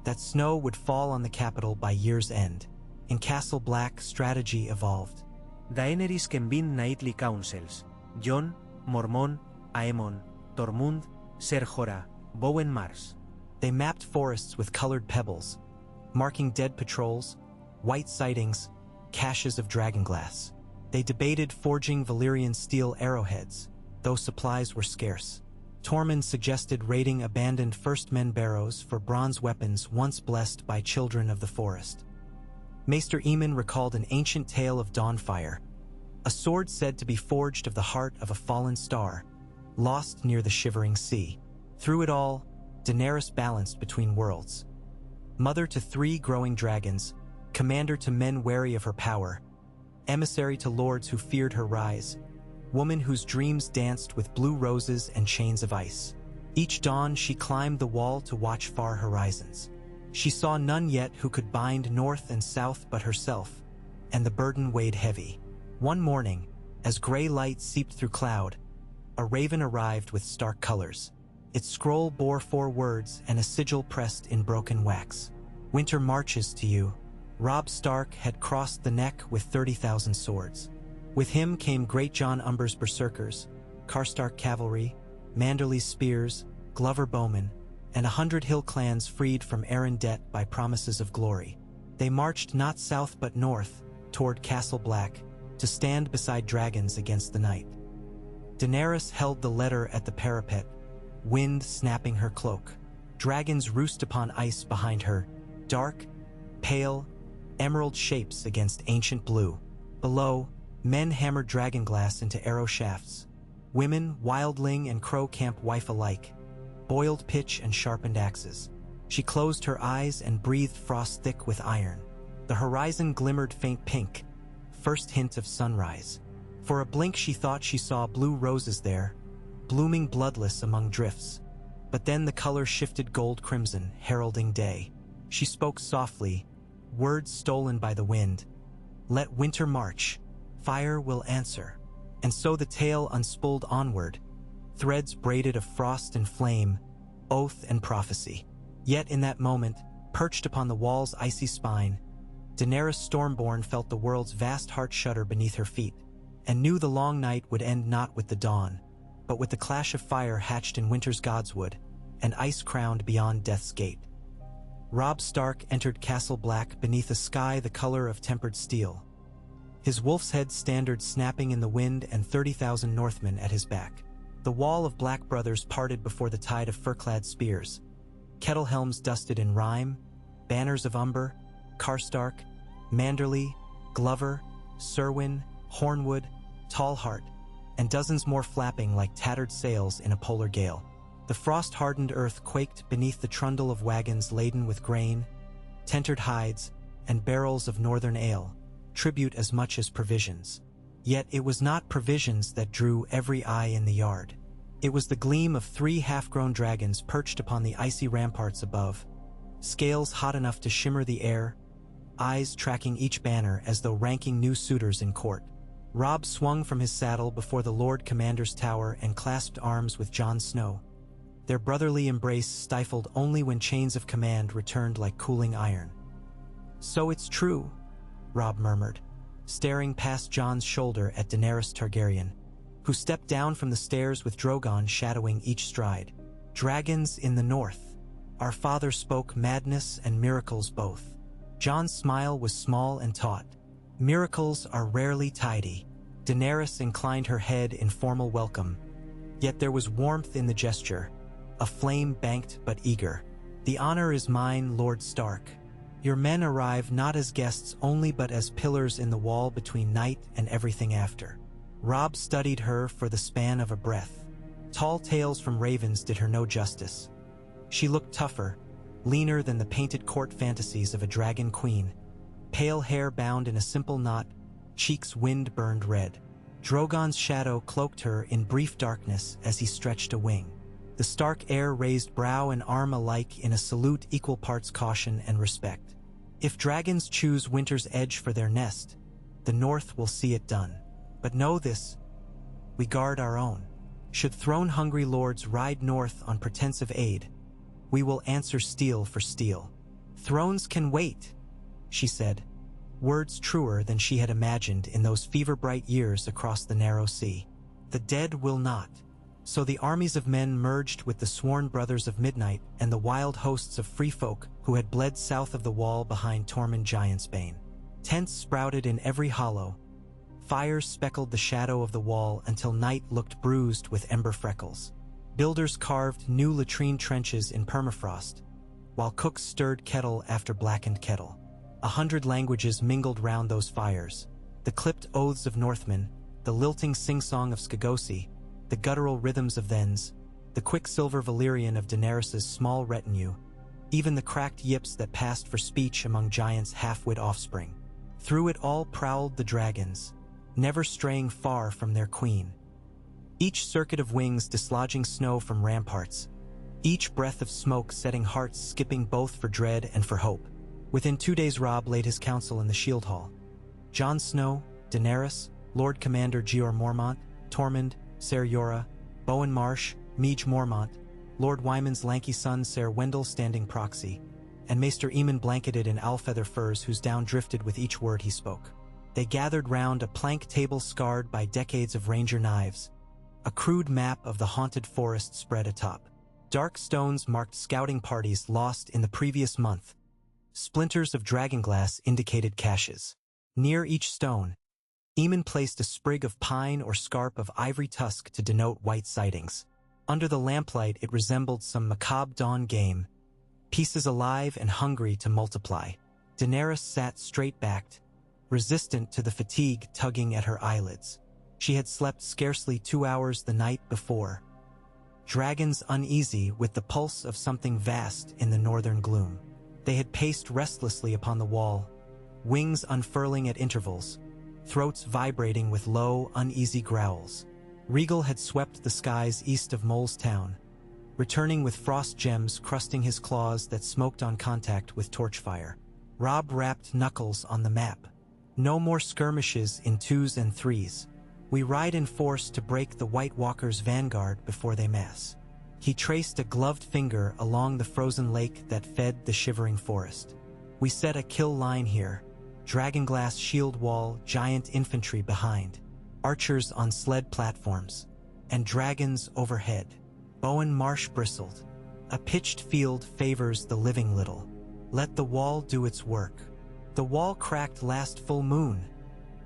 that snow would fall on the capital by year's end. In Castle Black, strategy evolved. Daenerys convened nightly councils. Jon, Mormont, Aemon, Tormund, Ser Jorah, Bowen Mars. They mapped forests with colored pebbles, marking dead patrols, white sightings, caches of dragonglass. They debated forging Valyrian steel arrowheads, though supplies were scarce. Tormund suggested raiding abandoned First Men barrows for bronze weapons once blessed by children of the forest. Maester Aemon recalled an ancient tale of Dawnfire, a sword said to be forged of the heart of a fallen star, lost near the Shivering Sea. Through it all, Daenerys balanced between worlds. Mother to 3 growing dragons, commander to men wary of her power, emissary to lords who feared her rise, woman whose dreams danced with blue roses and chains of ice. Each dawn she climbed the wall to watch far horizons. She saw none yet who could bind north and south but herself, and the burden weighed heavy. One morning, as gray light seeped through cloud, a raven arrived with stark colors. Its scroll bore 4 words and a sigil pressed in broken wax. "Winter marches to you, Robb Stark had crossed the neck with 30,000 swords. With him came Great John Umber's berserkers, Karstark cavalry, Manderly's spears, Glover bowmen, and 100 hill clans freed from Arryn debt by promises of glory. They marched not south but north, toward Castle Black, to stand beside dragons against the night. Daenerys held the letter at the parapet, wind snapping her cloak. Dragons roost upon ice behind her, dark, pale, emerald shapes against ancient blue. Below, men hammered dragonglass into arrow shafts. Women, wildling and crow camp wife alike, boiled pitch and sharpened axes. She closed her eyes and breathed frost thick with iron. The horizon glimmered faint pink, first hint of sunrise. For a blink she thought she saw blue roses there, blooming bloodless among drifts. But then the color shifted gold-crimson, heralding day. She spoke softly, words stolen by the wind. "Let winter march, fire will answer." And so the tale unspooled onward, threads braided of frost and flame, oath and prophecy. Yet in that moment, perched upon the wall's icy spine, Daenerys Stormborn felt the world's vast heart shudder beneath her feet, and knew the long night would end not with the dawn, but with the clash of fire hatched in winter's Godswood, and ice crowned beyond death's gate. Robb Stark entered Castle Black beneath a sky the color of tempered steel, his wolf's head standard snapping in the wind and 30,000 Northmen at his back. The wall of Black brothers parted before the tide of fur-clad spears, kettle helms dusted in rime, banners of Umber, Karstark, Manderly, Glover, Serwyn, Hornwood, Tallheart, and dozens more flapping like tattered sails in a polar gale. The frost-hardened earth quaked beneath the trundle of wagons laden with grain, tentered hides, and barrels of northern ale, tribute as much as provisions. Yet it was not provisions that drew every eye in the yard. It was the gleam of 3 half-grown dragons perched upon the icy ramparts above, scales hot enough to shimmer the air, eyes tracking each banner as though ranking new suitors in court. Robb swung from his saddle before the Lord Commander's tower and clasped arms with Jon Snow, their brotherly embrace stifled only when chains of command returned like cooling iron. "So it's true," Robb murmured, staring past Jon's shoulder at Daenerys Targaryen, who stepped down from the stairs with Drogon shadowing each stride. "Dragons in the north. Our father spoke madness and miracles both." Jon's smile was small and taut. "Miracles are rarely tidy." Daenerys inclined her head in formal welcome, yet there was warmth in the gesture, a flame banked but eager. "The honor is mine, Lord Stark. Your men arrive not as guests only but as pillars in the wall between night and everything after." Robb studied her for the span of a breath. Tall tales from ravens did her no justice. She looked tougher, leaner than the painted court fantasies of a dragon queen, pale hair bound in a simple knot, cheeks wind-burned red. Drogon's shadow cloaked her in brief darkness as he stretched a wing. The Stark heir raised brow and arm alike in a salute equal parts caution and respect. If dragons choose winter's edge for their nest, the North will see it done. But know this, we guard our own. Should throne-hungry lords ride north on pretense of aid, we will answer steel for steel. "Thrones can wait," she said, words truer than she had imagined in those fever-bright years across the narrow sea. "The dead will not." So the armies of men merged with the sworn brothers of midnight and the wild hosts of free folk who had bled south of the wall behind Tormund Giantsbane. Tents sprouted in every hollow. Fires speckled the shadow of the wall until night looked bruised with ember freckles. Builders carved new latrine trenches in permafrost, while cooks stirred kettle after blackened kettle. 100 languages mingled round those fires, the clipped oaths of Northmen, the lilting sing-song of Skagosi, the guttural rhythms of Thens, the quicksilver Valyrian of Daenerys's small retinue, even the cracked yips that passed for speech among giants' half-wit offspring. Through it all prowled the dragons, never straying far from their queen. Each circuit of wings dislodging snow from ramparts, each breath of smoke setting hearts skipping both for dread and for hope. Within 2 days Robb laid his council in the Shield Hall. Jon Snow, Daenerys, Lord Commander Jeor Mormont, Tormund, Ser Jorah, Bowen Marsh, Meege Mormont, Lord Wyman's lanky son Ser Wendell standing proxy, and Maester Eamon blanketed in owl-feather furs whose down drifted with each word he spoke. They gathered round a plank table scarred by decades of ranger knives. A crude map of the haunted forest spread atop. Dark stones marked scouting parties lost in the previous month. Splinters of dragonglass indicated caches. Near each stone, Eamon placed a sprig of pine or scarp of ivory tusk to denote white sightings. Under the lamplight, it resembled some macabre dawn game, pieces alive and hungry to multiply. Daenerys sat straight-backed, resistant to the fatigue tugging at her eyelids. She had slept scarcely 2 hours the night before. Dragons uneasy with the pulse of something vast in the northern gloom. They had paced restlessly upon the wall, wings unfurling at intervals, throats vibrating with low, uneasy growls. Regal had swept the skies east of Mole's Town, returning with frost gems crusting his claws that smoked on contact with torchfire. Robb rapped knuckles on the map. No more skirmishes in 2s and 3s. We ride in force to break the White Walkers' vanguard before they mass. He traced a gloved finger along the frozen lake that fed the shivering forest. We set a kill line here. Dragonglass shield wall, giant infantry behind. Archers on sled platforms. And dragons overhead. Bowen Marsh bristled. A pitched field favors the living little. Let the wall do its work. The wall cracked last full moon,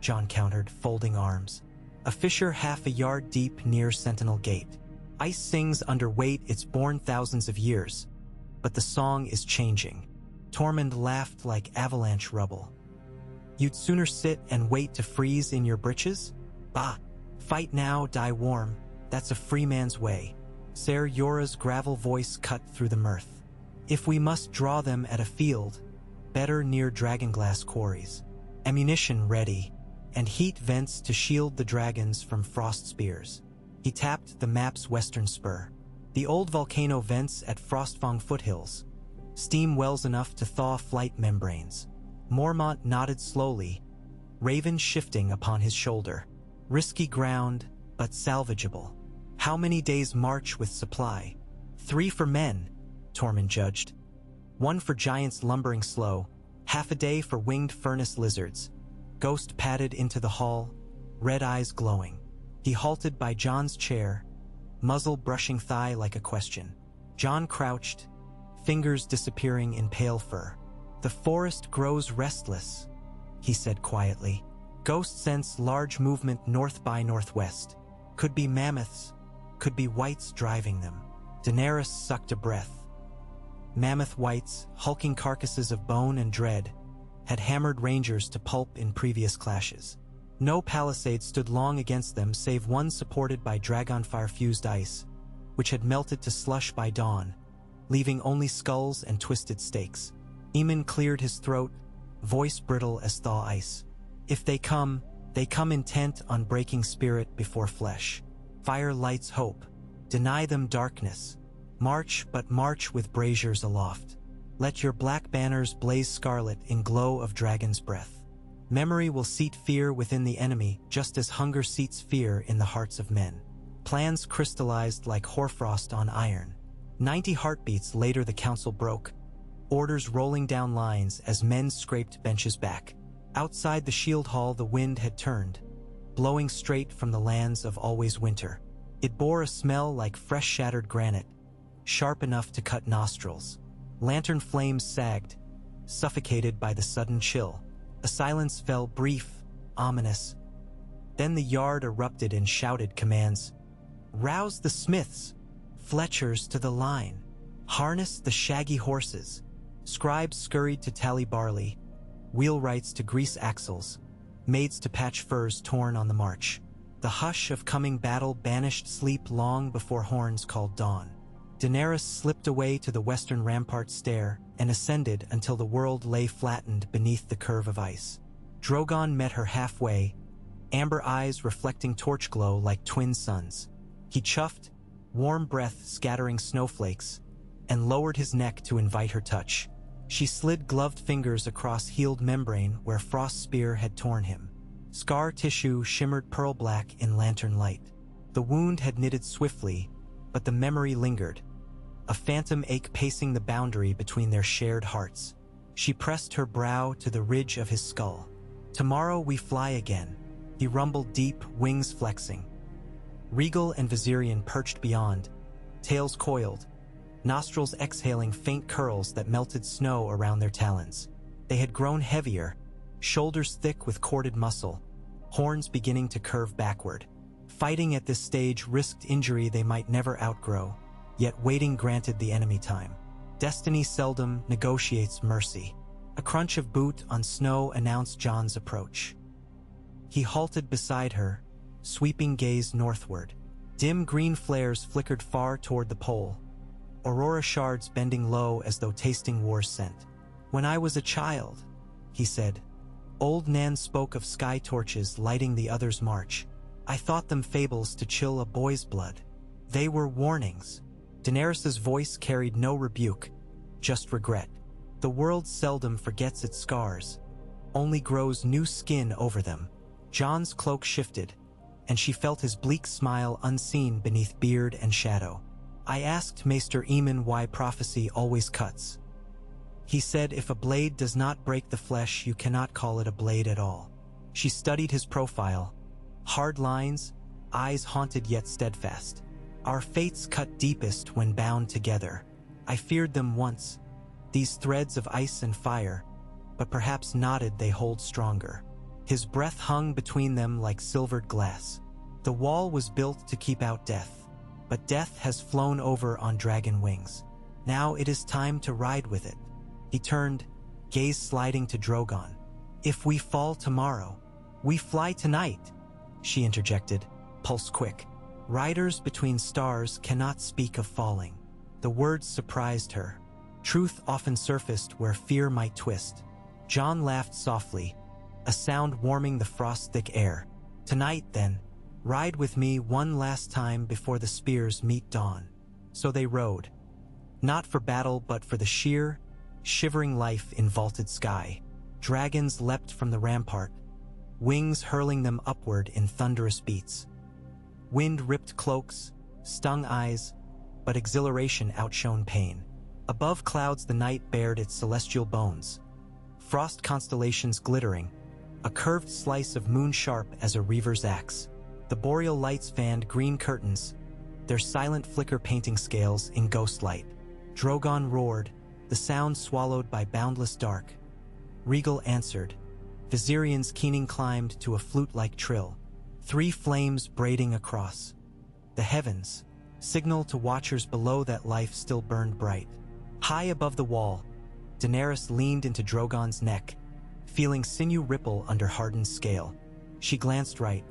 Jon countered, folding arms. A fissure half a yard deep near Sentinel Gate. Ice sings under weight it's borne thousands of years. But the song is changing. Tormund laughed like avalanche rubble. You'd sooner sit and wait to freeze in your britches? Bah! Fight now, die warm. That's a free man's way. Ser Yora's gravel voice cut through the mirth. If we must draw them at a field, better near dragonglass quarries. Ammunition ready, and heat vents to shield the dragons from frost spears. He tapped the map's western spur. The old volcano vents at Frostfang foothills. Steam wells enough to thaw flight membranes. Mormont nodded slowly, Raven shifting upon his shoulder. Risky ground, but salvageable. How many days' march with supply? 3 for men, Tormund judged. 1 for giants lumbering slow, half a day for winged furnace lizards. Ghost padded into the hall, red eyes glowing. He halted by Jon's chair, muzzle brushing thigh like a question. Jon crouched, fingers disappearing in pale fur. The forest grows restless, he said quietly. Ghosts sense large movement north by northwest. Could be mammoths, could be whites driving them. Daenerys sucked a breath. Mammoth whites, hulking carcasses of bone and dread, had hammered rangers to pulp in previous clashes. No palisade stood long against them save one supported by dragonfire-fused ice, which had melted to slush by dawn, leaving only skulls and twisted stakes. Eamon cleared his throat, voice brittle as thaw ice. If they come intent on breaking spirit before flesh. Fire lights hope. Deny them darkness. March, but march with braziers aloft. Let your black banners blaze scarlet in glow of dragon's breath. Memory will seat fear within the enemy, just as hunger seats fear in the hearts of men. Plans crystallized like hoarfrost on iron. 90 heartbeats later the council broke, orders rolling down lines as men scraped benches back. Outside the shield hall the wind had turned, blowing straight from the lands of always winter. It bore a smell like fresh shattered granite, sharp enough to cut nostrils. Lantern flames sagged, suffocated by the sudden chill. A silence fell, brief, ominous. Then the yard erupted in shouted commands. Rouse the smiths, Fletchers to the line. Harness the shaggy horses. Scribes scurried to tally barley, wheelwrights to grease axles, maids to patch furs torn on the march. The hush of coming battle banished sleep long before horns called dawn. Daenerys slipped away to the western rampart stair and ascended until the world lay flattened beneath the curve of ice. Drogon met her halfway, amber eyes reflecting torch glow like twin suns. He chuffed, warm breath scattering snowflakes, and lowered his neck to invite her touch. She slid gloved fingers across healed membrane where frost spear had torn him. Scar tissue shimmered pearl black in lantern light. The wound had knitted swiftly, but the memory lingered. a phantom ache pacing the boundary between their shared hearts. She pressed her brow to the ridge of his skull. "Tomorrow we fly again," he rumbled deep, wings flexing. Regal and Viserion perched beyond, tails coiled, nostrils exhaling faint curls that melted snow around their talons. They had grown heavier, shoulders thick with corded muscle, horns beginning to curve backward. Fighting at this stage risked injury they might never outgrow, yet waiting granted the enemy time. Destiny seldom negotiates mercy. A crunch of boot on snow announced Jon's approach. He halted beside her, sweeping gaze northward. Dim green flares flickered far toward the pole, aurora shards bending low as though tasting war's scent. "When I was a child," he said. Old Nan spoke of sky torches lighting the others' march. "I thought them fables to chill a boy's blood. They were warnings." Daenerys' voice carried no rebuke, just regret. The world seldom forgets its scars, only grows new skin over them. Jon's cloak shifted, and she felt his bleak smile unseen beneath beard and shadow. "I asked Maester Aemon why prophecy always cuts. He said if a blade does not break the flesh, you cannot call it a blade at all." She studied his profile. Hard lines, eyes haunted yet steadfast. "Our fates cut deepest when bound together. I feared them once, these threads of ice and fire, but perhaps knotted they hold stronger." His breath hung between them like silvered glass. The wall was built to keep out death, but death has flown over on dragon wings. Now it is time to ride with it. He turned, gaze sliding to Drogon. "If we fall tomorrow, we fly tonight," she interjected, pulse quick. Riders between stars cannot speak of falling. The words surprised her. Truth often surfaced where fear might twist. Jon laughed softly, a sound warming the frost-thick air. "Tonight, then, ride with me one last time before the spears meet dawn." So they rode, not for battle but for the sheer, shivering life in vaulted sky. Dragons leapt from the rampart, wings hurling them upward in thunderous beats. Wind ripped cloaks, stung eyes, but exhilaration outshone pain. Above clouds the night bared its celestial bones, frost constellations glittering, a curved slice of moon sharp as a reaver's axe. The boreal lights fanned green curtains, their silent flicker painting scales in ghost light. Drogon roared, the sound swallowed by boundless dark. Regal answered, Viserion's keening climbed to a flute-like trill, 3 flames braiding across the heavens, signal to watchers below that life still burned bright. High above the wall, Daenerys leaned into Drogon's neck, feeling sinew ripple under hardened scale. She glanced right.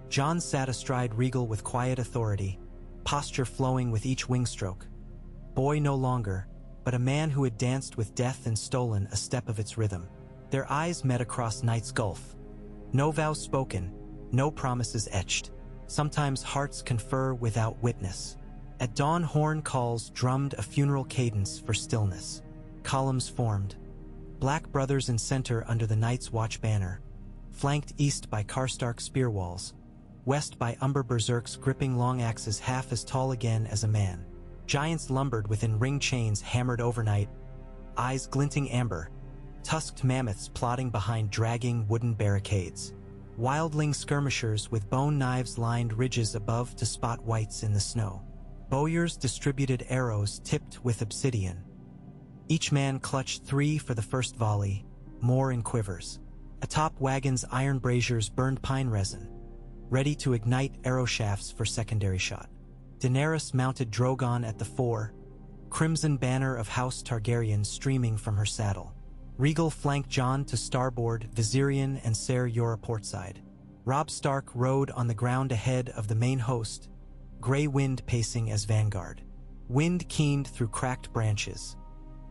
Jon sat astride Regal with quiet authority, posture flowing with each wingstroke. Boy no longer, but a man who had danced with death and stolen a step of its rhythm. Their eyes met across night's gulf. No vows spoken, no promises etched. Sometimes hearts confer without witness. At dawn, horn calls drummed a funeral cadence for stillness. Columns formed, black brothers in center under the Night's Watch banner, flanked east by Karstark spear walls, west by Umber berserks gripping long axes half as tall again as a man. Giants lumbered within ring chains hammered overnight, eyes glinting amber, tusked mammoths plodding behind dragging wooden barricades. Wildling skirmishers with bone knives lined ridges above to spot whites in the snow. Bowyers distributed arrows tipped with obsidian. Each man clutched 3 for the first volley, more in quivers. Atop wagons, iron braziers burned pine resin, ready to ignite arrow shafts for secondary shot. Daenerys mounted Drogon at the fore, crimson banner of House Targaryen streaming from her saddle. Regal flanked Jon to starboard, Viserion and Ser Jorah portside. Robb Stark rode on the ground ahead of the main host, gray wind pacing as vanguard. Wind keened through cracked branches.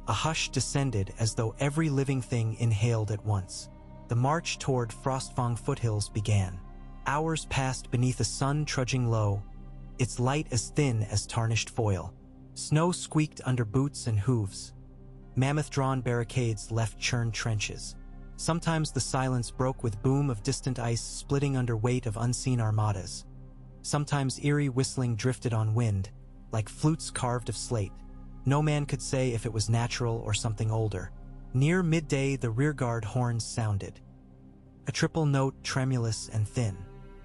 A hush descended as though every living thing inhaled at once. The march toward Frostfang foothills began. Hours passed beneath a sun trudging low, its light as thin as tarnished foil. Snow squeaked under boots and hooves. Mammoth-drawn barricades left churned trenches. Sometimes the silence broke with boom of distant ice splitting under weight of unseen armadas. Sometimes eerie whistling drifted on wind, like flutes carved of slate. No man could say if it was natural or something older. Near midday, the rearguard horns sounded. A triple note, tremulous and thin.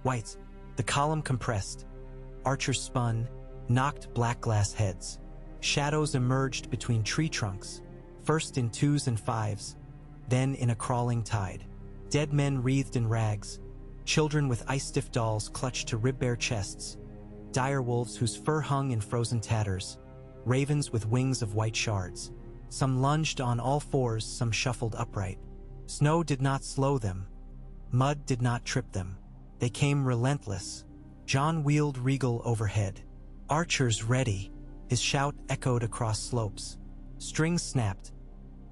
White. The column compressed. Archers spun, knocked black glass heads. Shadows emerged between tree trunks, first in 2s and 5s, then in a crawling tide. Dead men wreathed in rags, children with ice-stiff dolls clutched to rib-bare chests, dire wolves whose fur hung in frozen tatters, ravens with wings of white shards. Some lunged on all fours, some shuffled upright. Snow did not slow them. Mud did not trip them. They came relentless. Jon wheeled regal overhead. Archers ready. His shout echoed across slopes. Strings snapped.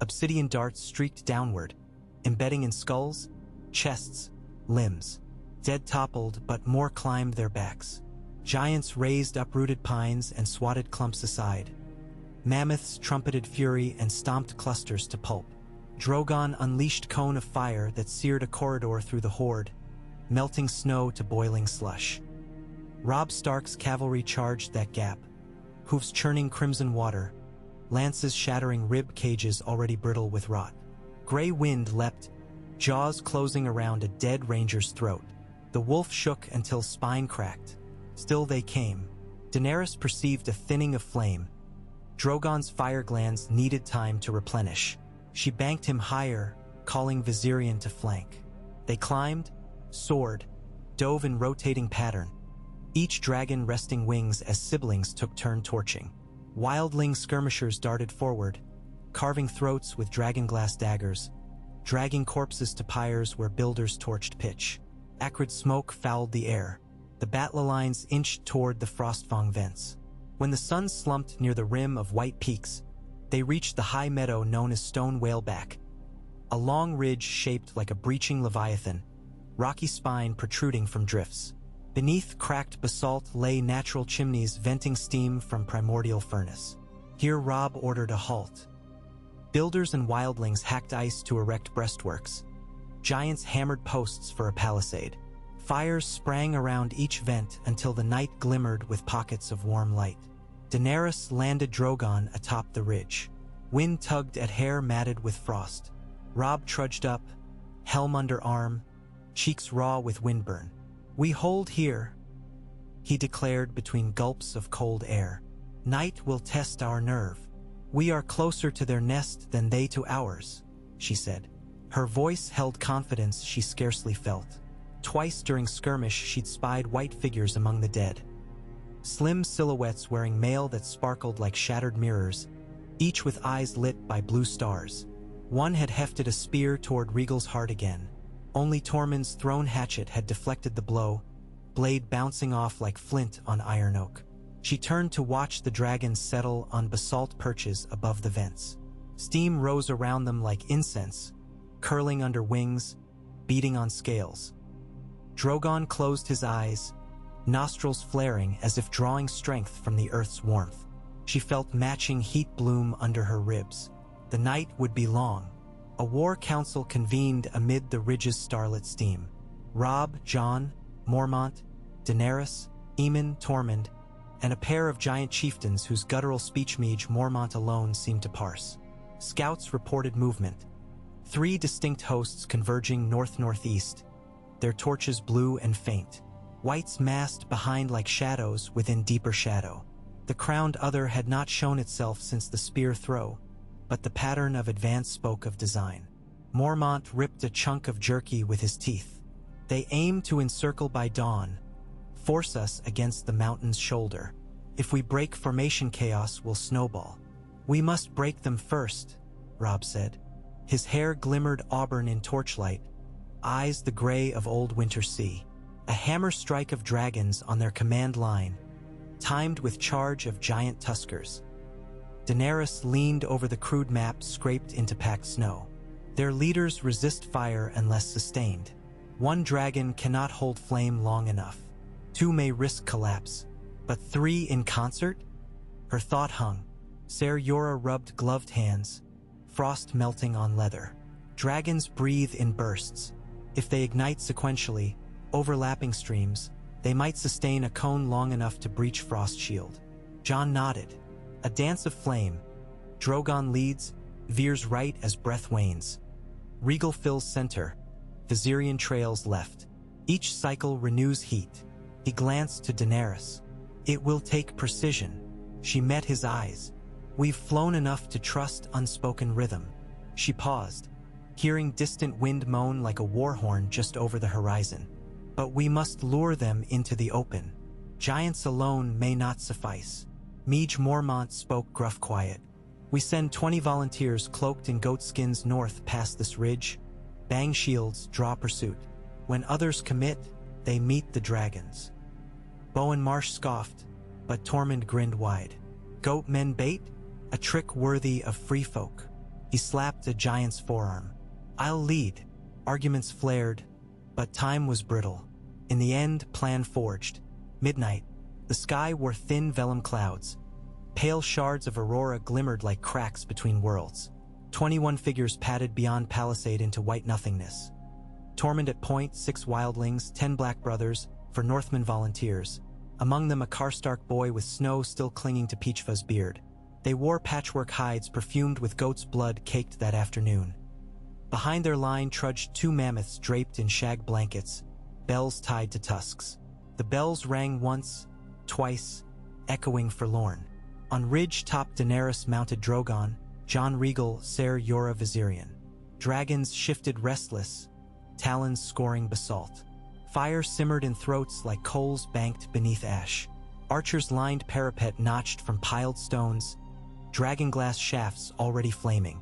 Obsidian darts streaked downward, embedding in skulls, chests, limbs. Dead toppled, but more climbed their backs. Giants raised uprooted pines and swatted clumps aside. Mammoths trumpeted fury and stomped clusters to pulp. Drogon unleashed cone of fire that seared a corridor through the horde, melting snow to boiling slush. Robb Stark's cavalry charged that gap, hoofs churning crimson water, lances shattering rib cages already brittle with rot. Gray wind leapt, jaws closing around a dead ranger's throat. The wolf shook until spine cracked. Still they came. Daenerys perceived a thinning of flame. Drogon's fire glands needed time to replenish. She banked him higher, calling Viserion to flank. They climbed, soared, dove in rotating pattern, each dragon resting wings as siblings took turn torching. Wildling skirmishers darted forward, carving throats with dragonglass daggers, dragging corpses to pyres where builders torched pitch. Acrid smoke fouled the air. The battle lines inched toward the Frostfang vents. When the sun slumped near the rim of white peaks, they reached the high meadow known as Stone Whaleback, a long ridge shaped like a breaching leviathan, rocky spine protruding from drifts. Beneath cracked basalt lay natural chimneys venting steam from primordial furnace. Here Robb ordered a halt. Builders and wildlings hacked ice to erect breastworks. Giants hammered posts for a palisade. Fires sprang around each vent until the night glimmered with pockets of warm light. Daenerys landed Drogon atop the ridge. Wind tugged at hair matted with frost. Robb trudged up, helm under arm, cheeks raw with windburn. "We hold here," he declared between gulps of cold air. "Night will test our nerve. We are closer to their nest than they to ours," she said. Her voice held confidence she scarcely felt. Twice during skirmish she'd spied white figures among the dead. Slim silhouettes wearing mail that sparkled like shattered mirrors, each with eyes lit by blue stars. One had hefted a spear toward Regal's heart again. Only Tormund's thrown hatchet had deflected the blow, blade bouncing off like flint on iron oak. She turned to watch the dragons settle on basalt perches above the vents. Steam rose around them like incense, curling under wings, beating on scales. Drogon closed his eyes, nostrils flaring as if drawing strength from the earth's warmth. She felt matching heat bloom under her ribs. The night would be long. A war council convened amid the ridge's starlit steam. Robb, Jon, Mormont, Daenerys, Aemon, Tormund, and a pair of giant chieftains whose guttural speech-mage Mormont alone seemed to parse. Scouts reported movement. 3 distinct hosts converging north-northeast, their torches blue and faint. Whites massed behind like shadows within deeper shadow. The crowned other had not shown itself since the spear throw, but the pattern of advance spoke of design. Mormont ripped a chunk of jerky with his teeth. "They aim to encircle by dawn, force us against the mountain's shoulder. If we break formation, chaos will snowball. We must break them first," Robb said. His hair glimmered auburn in torchlight, eyes the gray of old winter sea. A hammer strike of dragons on their command line, timed with charge of giant tuskers. Daenerys leaned over the crude map scraped into packed snow. Their leaders resist fire unless sustained. 1 dragon cannot hold flame long enough. 2 may risk collapse, but 3 in concert? Her thought hung. Ser Jorah rubbed gloved hands, frost melting on leather. Dragons breathe in bursts. If they ignite sequentially, overlapping streams, they might sustain a cone long enough to breach frost shield. Jon nodded. A dance of flame. Drogon leads, veers right as breath wanes. Regal fills center. Viserion trails left. Each cycle renews heat. He glanced to Daenerys. It will take precision. She met his eyes. We've flown enough to trust unspoken rhythm. She paused, hearing distant wind moan like a war horn just over the horizon. But we must lure them into the open. Giants alone may not suffice. Mej Mormont spoke gruff quiet. We send 20 volunteers cloaked in goat skins north past this ridge. Bang shields, draw pursuit. When others commit, they meet the dragons. Bowen Marsh scoffed, but Tormund grinned wide. Goat men bait? A trick worthy of free folk. He slapped a giant's forearm. I'll lead. Arguments flared, but time was brittle. In the end, plan forged. Midnight. The sky wore thin vellum clouds. Pale shards of aurora glimmered like cracks between worlds. 21 figures padded beyond palisade into white nothingness. Tormund at point, 6 wildlings, 10 black brothers, for Northmen volunteers. Among them a Karstark boy with snow still clinging to Peachfa's beard. They wore patchwork hides perfumed with goat's blood caked that afternoon. Behind their line trudged 2 mammoths draped in shag blankets, bells tied to tusks. The bells rang once, twice, echoing forlorn. On ridge-top Daenerys mounted Drogon, Jon Regal, Ser Jorah Viserion. Dragons shifted restless, talons scoring basalt. Fire simmered in throats like coals banked beneath ash. Archers lined parapet notched from piled stones, dragonglass shafts already flaming.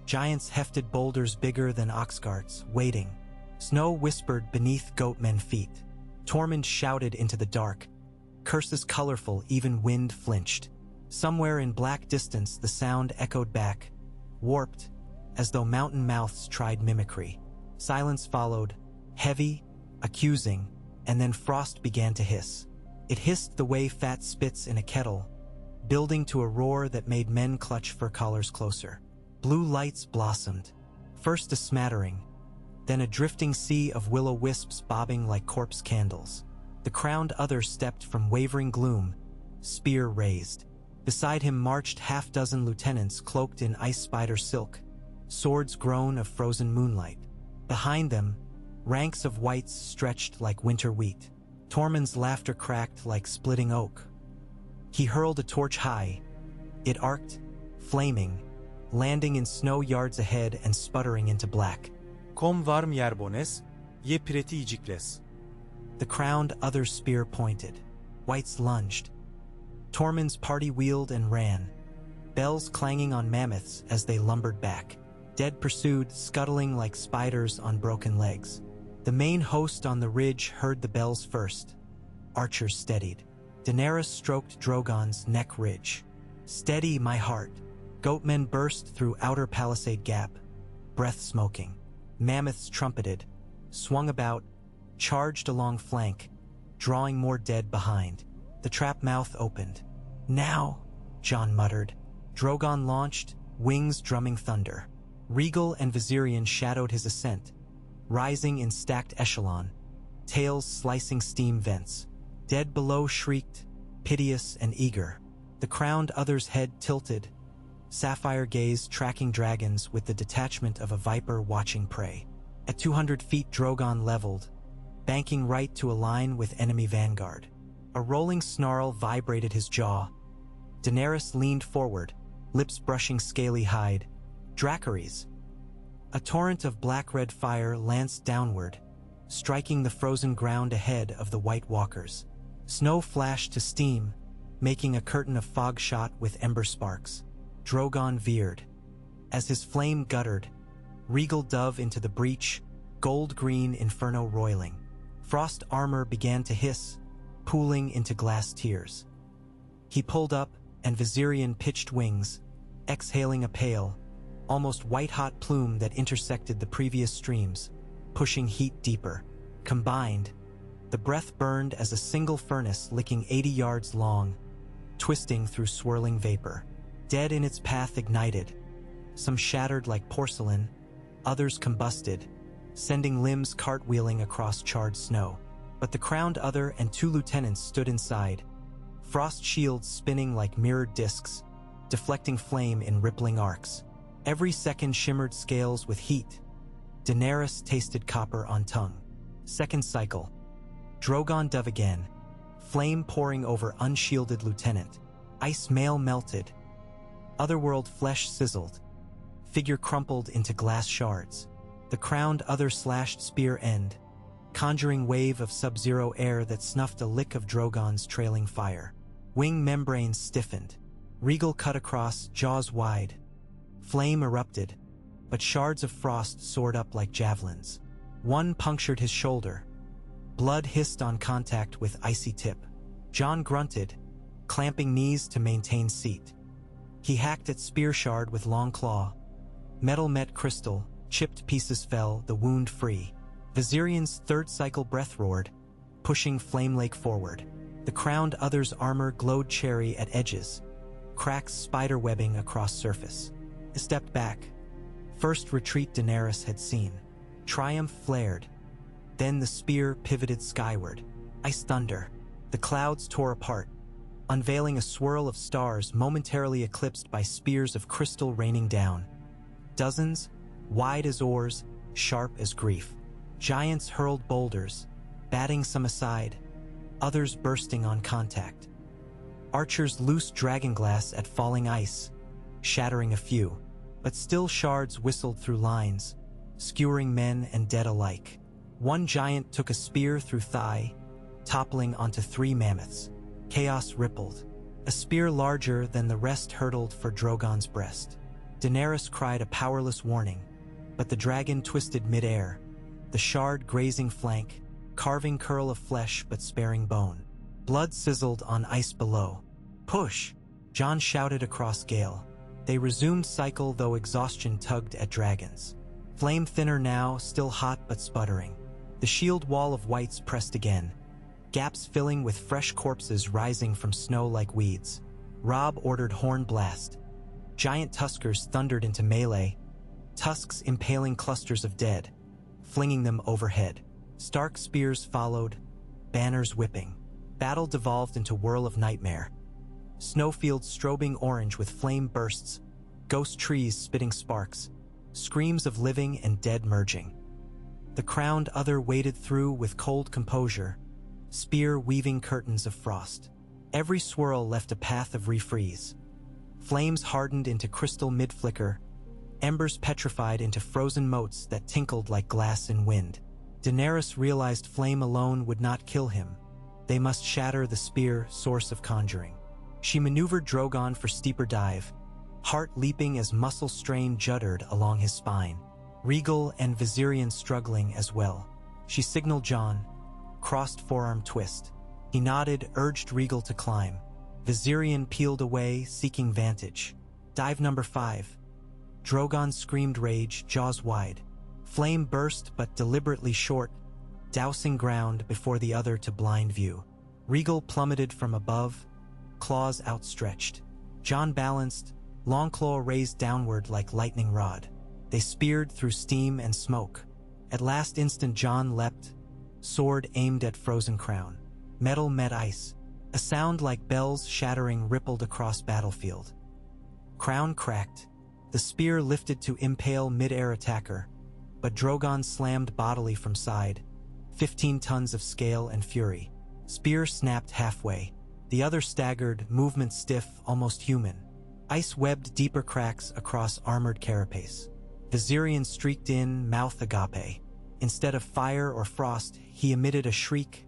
Giants hefted boulders bigger than oxcarts, waiting. Snow whispered beneath goatmen feet. Tormund shouted into the dark. Curses colorful, even wind flinched. Somewhere in black distance the sound echoed back, warped, as though mountain mouths tried mimicry. Silence followed, heavy, accusing, and then frost began to hiss. It hissed the way fat spits in a kettle, building to a roar that made men clutch fur collars closer. Blue lights blossomed, first a smattering, then a drifting sea of will-o'-wisps bobbing like corpse candles. The crowned other stepped from wavering gloom, spear raised. Beside him marched half-dozen lieutenants cloaked in ice spider silk, swords grown of frozen moonlight. Behind them, ranks of whites stretched like winter wheat. Tormund's laughter cracked like splitting oak. He hurled a torch high. It arced, flaming, landing in snow yards ahead and sputtering into black. Kom varm yerbones, ye preti icikles. The crowned other's spear pointed. Whites lunged. Tormund's party wheeled and ran, bells clanging on mammoths as they lumbered back. Dead pursued, scuttling like spiders on broken legs. The main host on the ridge heard the bells first. Archers steadied. Daenerys stroked Drogon's neck ridge. Steady, my heart. Goatmen burst through outer palisade gap, breath smoking. Mammoths trumpeted, swung about, charged along flank, drawing more dead behind. The trap mouth opened. Now, Jon muttered. Drogon launched, wings drumming thunder. Regal and Viserion shadowed his ascent, rising in stacked echelon, tails slicing steam vents. Dead below shrieked, piteous and eager. The crowned other's head tilted, sapphire gaze tracking dragons with the detachment of a viper watching prey. At 200 feet Drogon leveled, banking right to align with enemy vanguard. A rolling snarl vibrated his jaw. Daenerys leaned forward, lips brushing scaly hide. Dracarys. A torrent of black-red fire lanced downward, striking the frozen ground ahead of the White Walkers. Snow flashed to steam, making a curtain of fog shot with ember sparks. Drogon veered. As his flame guttered, Regal dove into the breach, gold-green inferno roiling. Frost armor began to hiss, pooling into glass tears. He pulled up, and Viserion pitched wings, exhaling a pale, almost white-hot plume that intersected the previous streams, pushing heat deeper. Combined, the breath burned as a single furnace licking 80 yards long, twisting through swirling vapor. Dead in its path ignited, some shattered like porcelain, others combusted, sending limbs cartwheeling across charred snow. But the crowned other and 2 lieutenants stood inside, frost shields spinning like mirrored discs, deflecting flame in rippling arcs. Every second shimmered scales with heat. Daenerys tasted copper on tongue. Second cycle. Drogon dove again. Flame pouring over unshielded lieutenant. Ice mail melted. Otherworld flesh sizzled. Figure crumpled into glass shards. The crowned other slashed spear end. Conjuring wave of sub-zero air that snuffed a lick of Drogon's trailing fire. Wing membranes stiffened. Regal cut across, jaws wide. Flame erupted, but shards of frost soared up like javelins. One punctured his shoulder. Blood hissed on contact with icy tip. Jon grunted, clamping knees to maintain seat. He hacked at spear shard with long claw. Metal met crystal, chipped pieces fell, the wound free. Viserion third cycle breath roared, pushing Flame Lake forward. The crowned other's armor glowed cherry at edges, cracks spider webbing across surface. He stepped back. First retreat Daenerys had seen. Triumph flared. Then the spear pivoted skyward. Ice thunder. The clouds tore apart, unveiling a swirl of stars momentarily eclipsed by spears of crystal raining down. Dozens, wide as oars, sharp as grief. Giants hurled boulders, batting some aside, others bursting on contact. Archers loosed dragonglass at falling ice, shattering a few, but still shards whistled through lines, skewering men and dead alike. One giant took a spear through thigh, toppling onto 3 mammoths. Chaos rippled. A spear larger than the rest hurtled for Drogon's breast. Daenerys cried a powerless warning, but the dragon twisted midair, the shard grazing flank, carving curl of flesh but sparing bone. Blood sizzled on ice below. Push! Jon shouted across gale. They resumed cycle though exhaustion tugged at dragons. Flame thinner now, still hot but sputtering. The shield wall of whites pressed again, gaps filling with fresh corpses rising from snow like weeds. Robb ordered horn blast. Giant tuskers thundered into melee, tusks impaling clusters of dead, flinging them overhead. Stark spears followed, banners whipping. Battle devolved into whirl of nightmare. Snowfields strobing orange with flame bursts, ghost trees spitting sparks, screams of living and dead merging. The crowned other waded through with cold composure, spear weaving curtains of frost. Every swirl left a path of refreeze. Flames hardened into crystal mid-flicker, embers petrified into frozen motes that tinkled like glass in wind. Daenerys realized flame alone would not kill him. They must shatter the spear, source of conjuring. She maneuvered Drogon for steeper dive, heart leaping as muscle strain juddered along his spine. Regal and Viserion struggling as well. She signaled Jon, crossed forearm twist. He nodded, urged Regal to climb. Viserion peeled away, seeking vantage. Dive number 5. Drogon screamed rage, jaws wide. Flame burst but deliberately short, dousing ground before the other to blind view. Regal plummeted from above, claws outstretched. Jon balanced, long claw raised downward like lightning rod. They speared through steam and smoke. At last instant Jon leapt, sword aimed at frozen crown. Metal met ice. A sound like bells shattering rippled across battlefield. Crown cracked. The spear lifted to impale mid-air attacker, but Drogon slammed bodily from side, 15 tons of scale and fury. Spear snapped halfway. The other staggered, movement stiff, almost human. Ice webbed deeper cracks across armored carapace. Viserion streaked in, mouth agape. Instead of fire or frost, he emitted a shriek,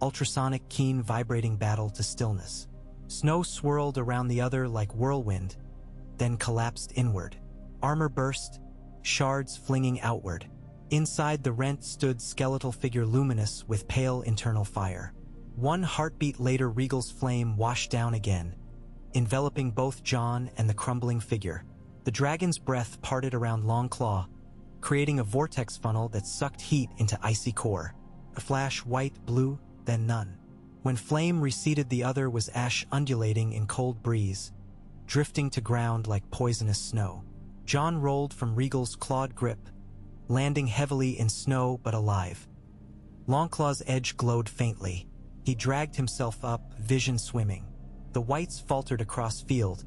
ultrasonic keen vibrating battle to stillness. Snow swirled around the other like whirlwind, then collapsed inward. Armor burst, shards flinging outward. Inside the rent stood skeletal figure luminous with pale internal fire. One heartbeat later Regal's flame washed down again, enveloping both Jon and the crumbling figure. The dragon's breath parted around Longclaw, creating a vortex funnel that sucked heat into icy core. A flash white, blue, then none. When flame receded the other was ash undulating in cold breeze, drifting to ground like poisonous snow. Jon rolled from Regal's clawed grip, landing heavily in snow but alive. Longclaw's edge glowed faintly. He dragged himself up, vision swimming. The whites faltered across field,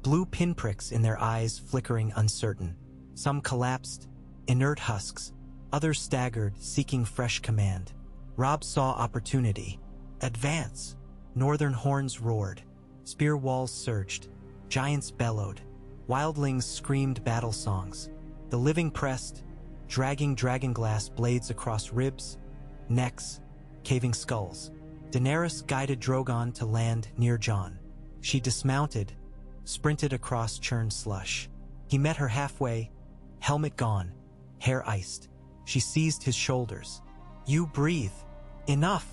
blue pinpricks in their eyes flickering uncertain. Some collapsed, inert husks. Others staggered, seeking fresh command. Robb saw opportunity. Advance! Northern horns roared. Spear walls surged. Giants bellowed. Wildlings screamed battle songs. The living pressed, dragging dragonglass blades across ribs, necks, caving skulls. Daenerys guided Drogon to land near Jon. She dismounted, sprinted across churned slush. He met her halfway, helmet gone, hair iced. She seized his shoulders. "You breathe. Enough,"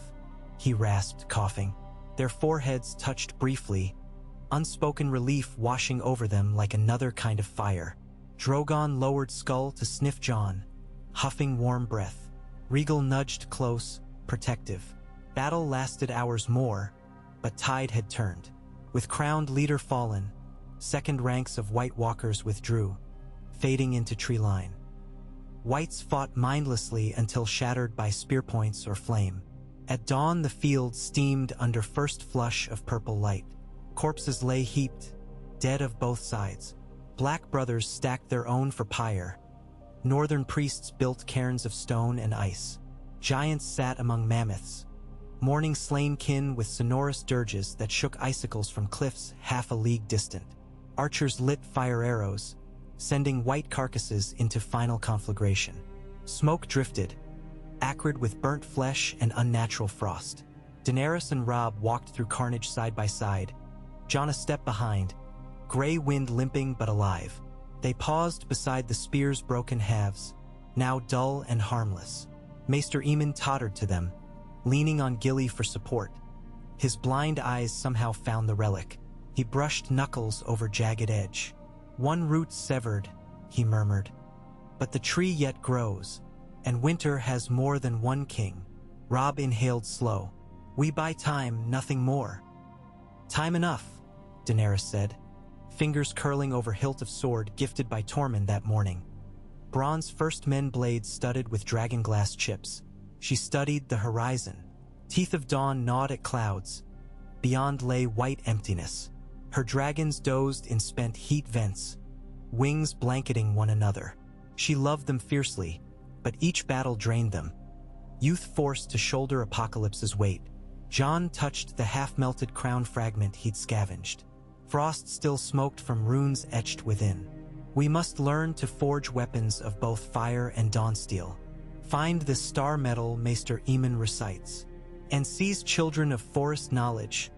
he rasped, coughing. Their foreheads touched briefly, unspoken relief washing over them like another kind of fire. Drogon lowered skull to sniff Jon, huffing warm breath. Rhaegal nudged close, protective. Battle lasted hours more, but tide had turned. With crowned leader fallen, second ranks of White Walkers withdrew, fading into tree line. Whites fought mindlessly until shattered by spear points or flame. At dawn the field steamed under first flush of purple light. Corpses lay heaped, dead of both sides. Black brothers stacked their own for pyre. Northern priests built cairns of stone and ice. Giants sat among mammoths, mourning slain kin with sonorous dirges that shook icicles from cliffs half a league distant. Archers lit fire arrows, sending white carcasses into final conflagration. Smoke drifted, acrid with burnt flesh and unnatural frost. Daenerys and Robb walked through carnage side by side, Jon a step behind, gray wind limping but alive. They paused beside the spear's broken halves, now dull and harmless. Maester Aemon tottered to them, leaning on Gilly for support. His blind eyes somehow found the relic. He brushed knuckles over jagged edge. "One root severed," he murmured. "But the tree yet grows, and winter has more than one king." Robb inhaled slow. "We buy time, nothing more." "Time enough," Daenerys said, fingers curling over hilt of sword gifted by Tormund that morning. Bronze first men blades studded with dragonglass chips. She studied the horizon. Teeth of dawn gnawed at clouds. Beyond lay white emptiness. Her dragons dozed in spent heat vents, wings blanketing one another. She loved them fiercely, but each battle drained them. Youth forced to shoulder apocalypse's weight. Jon touched the half-melted crown fragment he'd scavenged. Frost still smoked from runes etched within. "We must learn to forge weapons of both fire and dawnsteel. Find the star metal Maester Aemon recites, and seize children of forest knowledge,"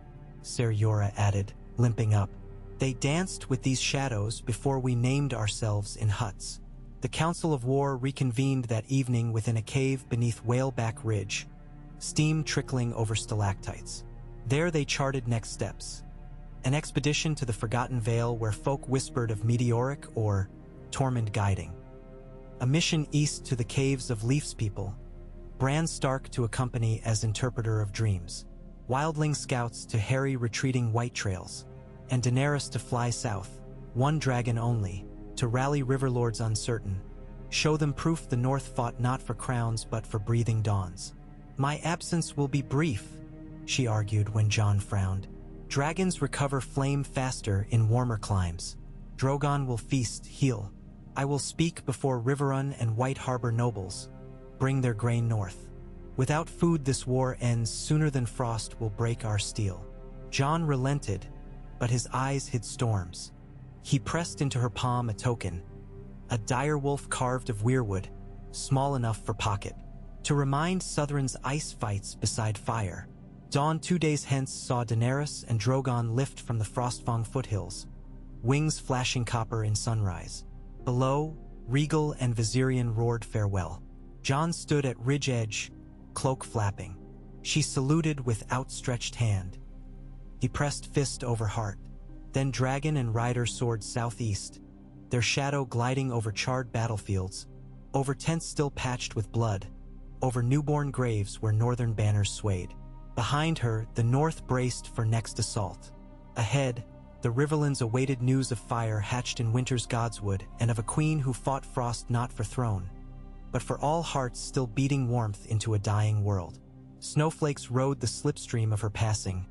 Ser Jorah added, limping up. "They danced with these shadows before we named ourselves in huts." The Council of War reconvened that evening within a cave beneath Whaleback Ridge, steam trickling over stalactites. There they charted next steps. An expedition to the Forgotten Vale where folk whispered of Meteoric or Tormund guiding. A mission east to the caves of Leaf's people, Bran Stark to accompany as interpreter of dreams. Wildling scouts to harry retreating white trails, and Daenerys to fly south, one dragon only, to rally riverlords uncertain, show them proof the North fought not for crowns but for breathing dawns. "My absence will be brief," she argued when Jon frowned. "Dragons recover flame faster in warmer climes. Drogon will feast, heal. I will speak before Riverrun and White Harbor nobles, bring their grain north. Without food this war ends sooner than frost will break our steel." Jon relented, but his eyes hid storms. He pressed into her palm a token, a direwolf carved of weirwood, small enough for pocket, to remind Southron's ice fights beside fire. Dawn 2 days hence saw Daenerys and Drogon lift from the Frostfang foothills, wings flashing copper in sunrise. Below, Rhaegal and Viserion roared farewell. Jon stood at ridge edge, cloak flapping. She saluted with outstretched hand. He pressed fist over heart. Then dragon and rider soared southeast, their shadow gliding over charred battlefields, over tents still patched with blood, over newborn graves where northern banners swayed. Behind her, the north braced for next assault. Ahead, the Riverlands awaited news of fire hatched in winter's Godswood and of a queen who fought frost not for throne, but for all hearts still beating warmth into a dying world. Snowflakes rode the slipstream of her passing,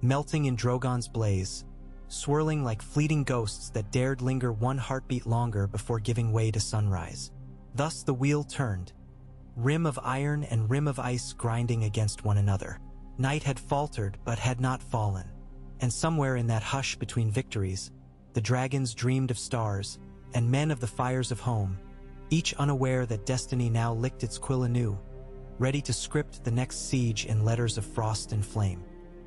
melting in Drogon's blaze, swirling like fleeting ghosts that dared linger one heartbeat longer before giving way to sunrise. Thus the wheel turned, rim of iron and rim of ice grinding against one another. Night had faltered but had not fallen, and somewhere in that hush between victories, the dragons dreamed of stars, and men of the fires of home, each unaware that destiny now licked its quill anew, ready to script the next siege in letters of frost and flame.